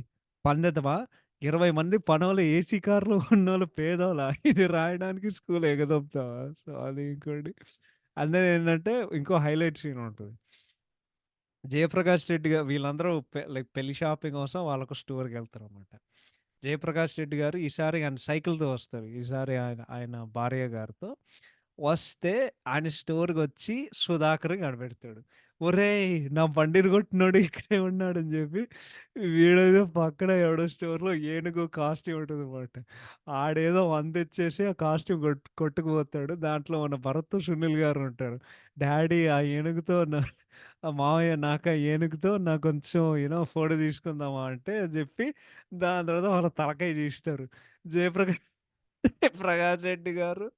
పన్నెదవా 20 మంది పనోళ్ళు ఏసీ కార్‌లో ఉన్నోళ్ళు పేదోళ్ళా? ఇది రాయడానికి స్కూల్ ఎగదొబ్బుతావా?" సో, అది ఇంకోటి. అందులో ఏంటంటే ఇంకో హైలైట్ సీన్ ఉంటది. 'జయప్రకాష్ రెడ్డి' వీళ్ళందరూ లైక్ పెళ్లి షాపింగ్ కోసం వాళ్ళొక స్టోర్‌కెళ్తారనమాట. 'జయప్రకాష్ రెడ్డి' గారు ఈసారి ఆయన సైకిల్‌తో వస్తారు. ఈసారి ఆయన ఆయన భార్య గారితో వస్తే ఆయన స్టోర్‌కొచ్చి సుధాకర్‌ని కనిపెడతాడు. "ఒరేయ్! నా బండిని కొట్టినోడు ఇక్కడే ఉన్నాడని" చెప్పి వీడేదో పక్కన ఎవడో స్టోర్‌లో ఏనుగు కాస్ట్యూమ్ ఉంటదనమాట. ఆడేదో 100 ఇచ్చేసి ఆ కాస్ట్యూమ్ కొట్టుకుపోతాడు. దాంట్లో మన భరత్, సునీల్ గారు ఉంటారు. "డాడీ ఆ ఏనుగుతో మామయ్య నాకు ఆ ఏనుగుతో నాకు కొంచెం ఫోటో తీసుకుందామా" అంటే అని చెప్పి దాని తర్వాత వాళ్ళ తలకాయ తీస్తారు. జయప్రకాష్ ప్రకాష్ రెడ్డి గారు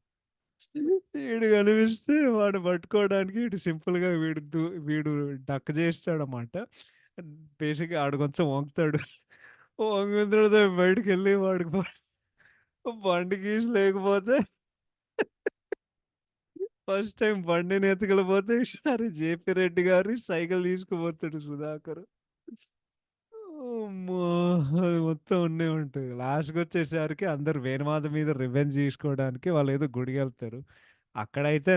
ఈడు కనిపిస్తే వాడిని పట్టుకోవడానికి ఇటు సింపుల్‌గా వీడు డక్ చేస్తాడన్నమాట. బేసిక్‌గా ఆడు కొంచెం వంగుతాడు. వంగిన తర్వాత బయటికెళ్ళి బండి కీస్ లేకపోతే ఫస్ట్ టైమ్ బండిని ఎత్తుకెళ్ళిపోతే ఈసారి జేపీ రెడ్డి గారు సైకిల్ తీసుకుపోతాడు సుధాకర్. అమ్మో! అది మొత్తం ఉన్నే ఉంటది. లాస్ట్‌కొచ్చేసరికి అందరూ వేణుమాధవ్ మీద రివెంజ్ తీసుకోవడానికి వాళ్ళేదో గుడికెళ్తారు. అక్కడైతే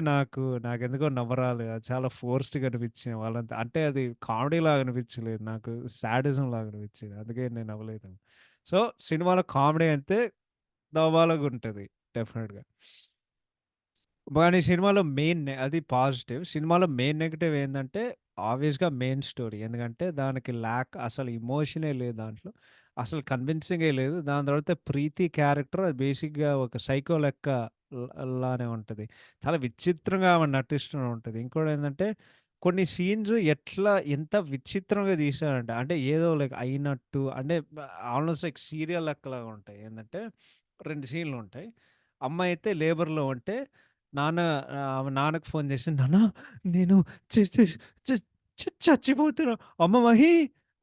నాకెందుకో నవ్వు రాలేదు. అది చాలా ఫోర్స్‌డ్‌గా అనిపించింది వాళ్ళంతా. అంటే అది కామెడీలాగా అనిపించలేదు. నాకు సాడిజంలాగా అనిపించింది. అందుకే నేను నవ్వలేదు. సో, సినిమాలో కామెడీ అయితే నవ్వాలగుంటది డెఫినిట్‌గా. కానీ సినిమాలో అది పాజిటివ్. సినిమాలో మెయిన్ నెగెటివ్ ఏందంటే, ఆబ్వియస్‌గా మెయిన్ స్టోరీ. ఎందుకంటే, దానికి అసలు ఎమోషనే లేదు దాంట్లో. అసలు కన్విన్సింగే లేదు. దాని తర్వాత ప్రీతి క్యారెక్టర్ అది బేసిక్‌గా ఒక సైకో లెక్క ల లానే ఉంటది. చాలా విచిత్రంగా ఆమె నటిస్తూ ఉంటది. ఇంకోటేందంటే, కొన్ని సీన్స్ ఎంత విచిత్రంగా తీశారంటే, అంటే ఏదో లైక్ అయినట్టు అంటే ఆల్‌మోస్ట్ లైక్ సీరియల్ లెక్కలాగా ఉంటాయి. ఏందంటే, 2 సీన్‌లుంటాయి. అమ్మాయయితే లేబర్‌లో ఉంటే నాన్న ఆమె నాన్నకి ఫోన్ చేసి, "నాన్న నేను చ చ చ చ చచ్చిపోతున్నా. అమ్మ మహి"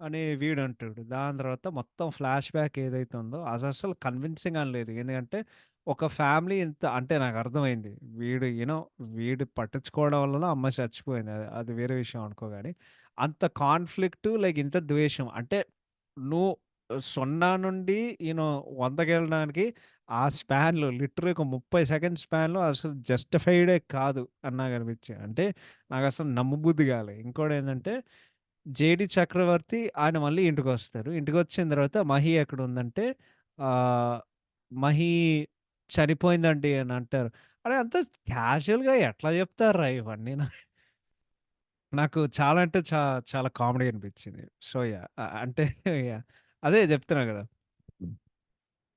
అని వీడంటాడు. దాని తర్వాత మొత్తం ఫ్లాష్ బ్యాక్ ఏదైతే ఉందో అదసలు కన్విన్సింగ్ అని లేదు. ఎందుకంటే ఒక ఫ్యామిలీ ఇంత అంటే నాకర్థమైంది. వీడు పట్టించుకోవడం వలన అమ్మ చచ్చిపోయింది. అది అది వేరే విషయం అనుకో గాని. అంత కాన్‌ఫ్లిక్ట్ లైక్ ఇంత ద్వేషం. అంటే నువ్వు 0 నుండి 100కెళ్ళడానికి ఆ స్పాన్‌లో లిటరల్లీ ఒక 30 సెకండ్స్ స్పాన్‌లో అసలు జస్టిఫైడే కాదు అని నాకనిపించింది. అంటే నాకసలు నమ్మబుద్ధి కాలే. ఇంకోటేందంటే 'జేడీ చక్రవర్తి' ఆయన మళ్ళీ ఇంటికొస్తారు. ఇంటికొచ్చిన తర్వాత 'మహి' ఎక్కడుందంటే ఆహ్, 'మహి చనిపోయిందండి' అని అంటారు. అరే! అంత క్యాజువల్‌గా ఎట్లా చెప్తార్రా ఇవన్నీ నాకు చాలా అంటే చాలా కామెడీ అనిపించింది. సో, అంటే యాహ్! అదే చెప్తున్నా గదా!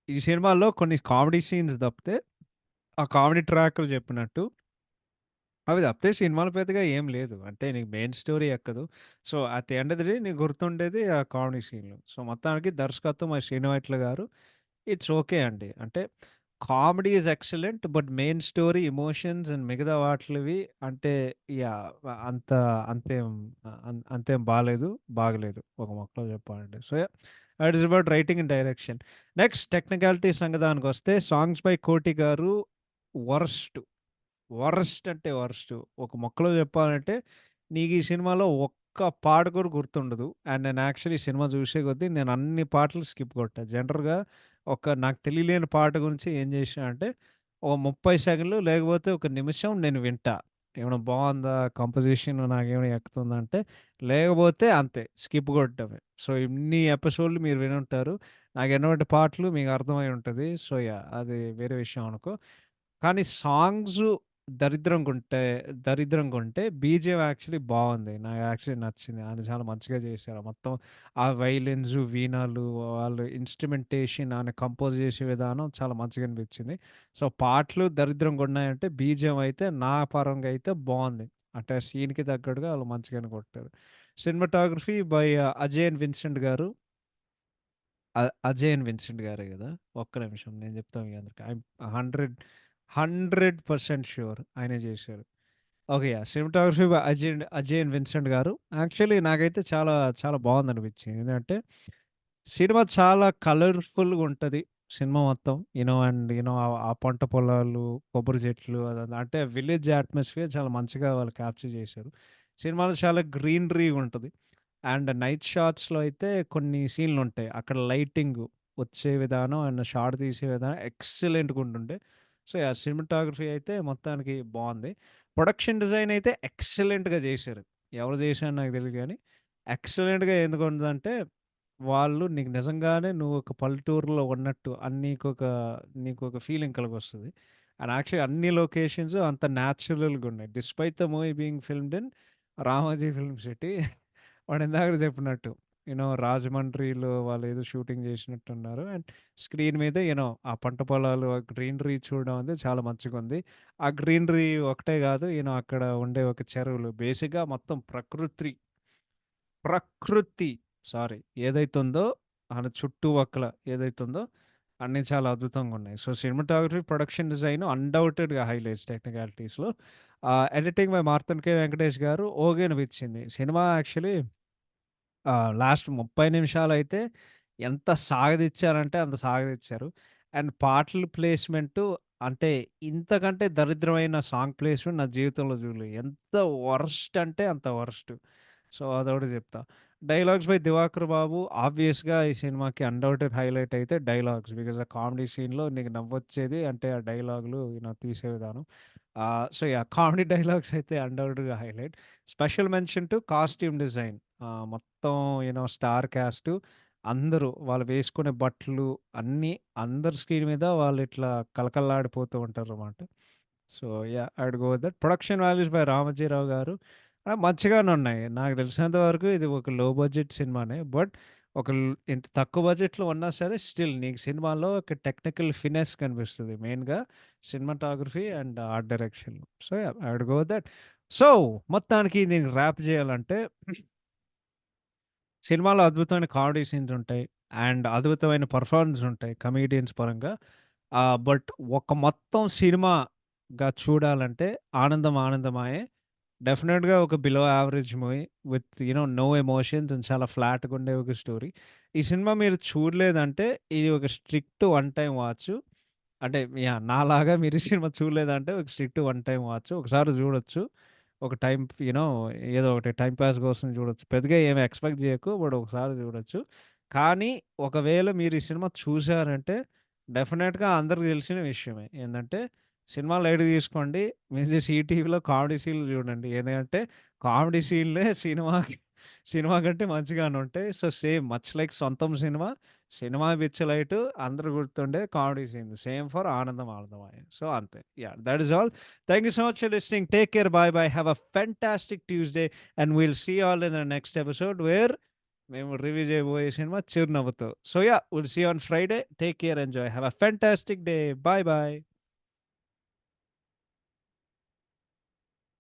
ఈ సినిమాలో కొన్ని కామెడీ సీన్స్ తప్పితే, ఆ కామెడీ ట్రాక్‌లు చెప్పినట్టు, అవి తప్పితే సినిమాలో పెద్దగా ఏం లేదు. అంటే నీకు మెయిన్ స్టోరీ ఎక్కదు. So, at the end of the day నీకు గుర్తుండేది ఆ కామెడీ సీన్‌లు. సో, మొత్తానికి దర్శకత్వం శ్రీను వైట్ల గారు ఇట్స్ ఓకే అండి. అంటే comedy is excellent. But main story, emotions and మిగతా వాటిలివి అంటే యాహ్! అంత అంతేం అంతేం బాగలేదు. ఒక మొక్కలో చెప్పాలంటే. So, yeah! That is about writing and direction. Next technicality సంగతానికొస్తే సాంగ్స్ బై కోటి గారు వరస్ట్. వరస్ట్ అంటే వరస్ట్. ఒక మొక్కలో చెప్పాలంటే, నీకు ఈ సినిమాలో ఒక్క పాట కూడా గుర్తుండదు. అండ్ నేను యాక్చువల్లీ సినిమా చూసే కొద్దీ నేను అన్ని పాటలు స్కిప్ కొట్టా. జనరల్‌గా నాకు తెలియలేని పాట గురించి ఏం చేశా అంటే, ఓ 30 సెకన్లు లేకపోతే ఒక నిమిషం నేను వింటా. ఏమైనా బావుందా? కంపోజిషన్ నాకేమైనా ఎక్కుతుందంటే, లేకపోతే అంతే స్కిప్ కొట్టడమే. సో, ఇన్ని ఎపిసోడ్‌లు మీరు వినుంటారు. నాకు ఎటువంటి పాటలు మీకు అర్థమై ఉంటది. సో, అది వేరే విషయం అనుకో. కానీ సాంగ్సు దరిద్రంగుంటే దరిద్రంగుంటే బీజీఎం యాక్చువల్లీ బావుంది. నాకు యాక్చువల్లీ నచ్చింది. ఆయన చాలా మంచిగా చేశారు. మొత్తం ఆ వైలెన్స్, వీణాలు, వాళ్ళు ఇన్‌స్ట్రుమెంటేషన్, ఆయన కంపోజ్ చేసే విధానం చాలా మంచిగా అనిపించింది. సో, పాటలు దరిద్రంగున్నాయంటే బీజీఎం అయితే నా పరంగా అయితే బావుంది. అంటే సీన్‌కి తగ్గట్టుగా వాళ్ళు మంచిగానే కొట్టారు. Cinematography by Ajay and Vincent గారు. 'అజయ్ అండ్ విన్సెంట్' గారే గదా! ఒక్క నిమిషం నేను చెప్తా మీ అందరికి. ఐయామ్ 100% ష్యూర్ ఆయనే జేశారు. Okay. Cinematography by Ajay and Vincent గారు. యాక్చువల్లీ నాకైతే చాలా బావుందనిపించింది. ఎందుకంటే సినిమా చాలా కలర్‌ఫుల్‌గా ఉంటది. సినిమా మొత్తం. ఆ పంట పొలాలు, కొబ్బరి చెట్లు అదంతా అంటే విలేజ్ అట్మాస్ఫియర్ చాలా మంచిగా వాళ్ళు క్యాప్చర్ చేశారు. సినిమాలో చాలా గ్రీనరీగా ఉంటది. అండ్ నైట్ షాట్స్‌లో అయితే కొన్ని సీన్‌లుంటాయి. అక్కడ లైటింగ్ వచ్చే విధానం అండ్ షాట్ తీసే విధానం ఎక్సలెంట్‌గా ఉంటుండే. సో, సినిమాటోగ్రఫీ అయితే మొత్తానికి బావుంది. ప్రొడక్షన్ డిజైన్ అయితే ఎక్సలెంట్‌గా చేశారు. ఎవరు చేశారో నాకు తెలీదు గానీ, ఎక్సలెంట్‌గా ఎందుకుంటదంటే, వాళ్ళు నీకు నిజంగానే నువ్వు ఒక పల్లెటూరులో ఉన్నట్టు నీకొక ఫీలింగ్ కలిగొస్తది. అండ్ యాక్చువల్లీ అన్ని లొకేషన్స్ అంత న్యాచురల్‌గా ఉన్నాయి. Despite the movie being filmed in Ramoji film city. వాడు ఇందాక చెప్పినట్టు. రాజమండ్రిలో వాళ్ళేదో షూటింగ్ చేసినట్టున్నారు. అండ్ స్క్రీన్ మీద ఆ పంట పొలాలు, ఆ గ్రీనరీ చూడడం అనేది చాలా మంచిగుంది. ఆ గ్రీనరీ ఒకటే గాదు, అక్కడ ఉండే ఒక చెరువులు బేసిక్‌గా మొత్తం ప్రకృతి సారీ ఏదైతుందో ఆడ చుట్టుపక్కల ఏదైతుందో అన్నీ చాలా అద్భుతంగున్నాయి. సో, సినిమాటోగ్రఫీ, ప్రొడక్షన్ డిజైన్ అన్‌డౌటెడ్‌గా హైలైట్స్ టెక్నికాలిటీస్‌లో. Editing by Marthand K. Venkatesh గారు ఓకే అనిపించింది. సినిమా యాక్చువల్లీ లాస్ట్ 30 నిమిషాలైతే ఎంత సాగదీచ్చారంటే అంత సాగదీచ్చారు. అండ్ పాటల ప్లేస్‌మెంటు అంటే ఇంతకంటే దరిద్రమైన సాంగ్ ప్లేస్‌మెంట్ నా జీవితంలో చూడలే. ఎంత వరస్ట్ అంటే అంత వరస్ట్. సో, అదొకటి చెప్తా. డైలాగ్స్ బై 'దివాకర్ బాబు' ఆబ్వియస్‌గా ఈ సినిమాకి అన్‌డౌటెడ్ హైలైట్ అయితే డైలాగ్స్. బికాజ్ ఆ కామెడీ సీన్‌లో నీకు నవ్వొచ్చేది అంటే ఆ డైలాగులు తీసే విధానం. So, yeah! కామెడీ డైలాగ్స్ అయితే అన్‌డౌటెడ్‌గా highlight. Special mention to costume design. మొత్తం స్టార్ కాస్టు అందరూ వాళ్ళు వేసుకునే బట్టలు అన్నీ అందరి స్క్రీన్ మీద వాళ్ళిట్లా కళకళలాడిపోతూ ఉంటారనమాట. So, yeah! I would go with that. Production values by Ramoji Rao గారు మంచిగానే ఉన్నాయి. నాకు తెలిసినంత వరకు ఇది ఒక లో బడ్జెట్ సినిమానే. బట్ ఒక ఇంత తక్కువ బడ్జెట్‌లో ఉన్నా సరే స్టిల్ నీకు సినిమాలో ఒక టెక్నికల్ ఫినెస్ కనిపిస్తది. మెయిన్‌గా సినిమాటోగ్రఫీ అండ్ ఆర్ట్ డైరెక్షన్‌లో. So, yeah! I would go with that. So, మొత్తానికి దీన్ని ర్యాప్ చేయాలంటే సినిమాలో అద్భుతమైన కామెడీ సీన్స్ ఉంటాయి. అండ్ అద్భుతమైన పెర్ఫార్మన్స్ ఉంటాయి కమెడియన్స్ పరంగా. బట్ ఒక మొత్తం సినిమాగా చూడాలంటే 'ఆనందం ఆనందమాయే' డెఫినిట్‌గా ఒక below average movie with no emotions and చాలా ఫ్లాట్‌గా ఉండే ఒక స్టోరీ. ఈ సినిమా మీరు చూడలేదంటే ఇది ఒక స్ట్రిక్ట్ వన్ టైమ్ వాచ్. అంటే యాహ్! నాలాగా మీరు ఈ సినిమా చూడలేదంటే ఒక స్ట్రిక్ట్ వన్ టైమ్ వాచ్. ఒకసారి చూడొచ్చు. ఒక టైమ్ ఏదో ఒకటి టైమ్ పాస్ కోసం చూడొచ్చు. పెద్దగా ఏమి ఎక్స్‌పెక్ట్ చేయకు. బట్ ఒకసారి చూడొచ్చు. కానీ ఒకవేళ మీరు ఈ సినిమా చూసారంటే డెఫినిట్‌గా అందరికి తెలిసిన విషయమే. ఏందంటే సినిమా లైట్‌గా తీసుకోండి. మీరు ఈటీవీలో కామెడీ సీన్‌లు చూడండి. ఎందుకంటే కామెడీ సీన్‌లే సినిమా కంటే మంచిగానే ఉంటాయి. సో, సేమ్ మచ్ లైక్ 'సొంతం' సినిమా. సినిమా పిచ్చి లైటు అందరూ గుర్తుండే కామెడీ సీన్. సేమ్ ఫర్ 'ఆనందం ఆనందమాయ.' సో, అంతే. Yeah! That is all. Thank you so much for listening. Take care. Bye bye. Have a fantastic Tuesday. And we'll see you all in the next episode where మేము review చేయబోయే cinema 'చిరునవ్వుతో'. So, yeah, we'll see you on Friday. Take care. Enjoy. Have a fantastic day. Bye bye.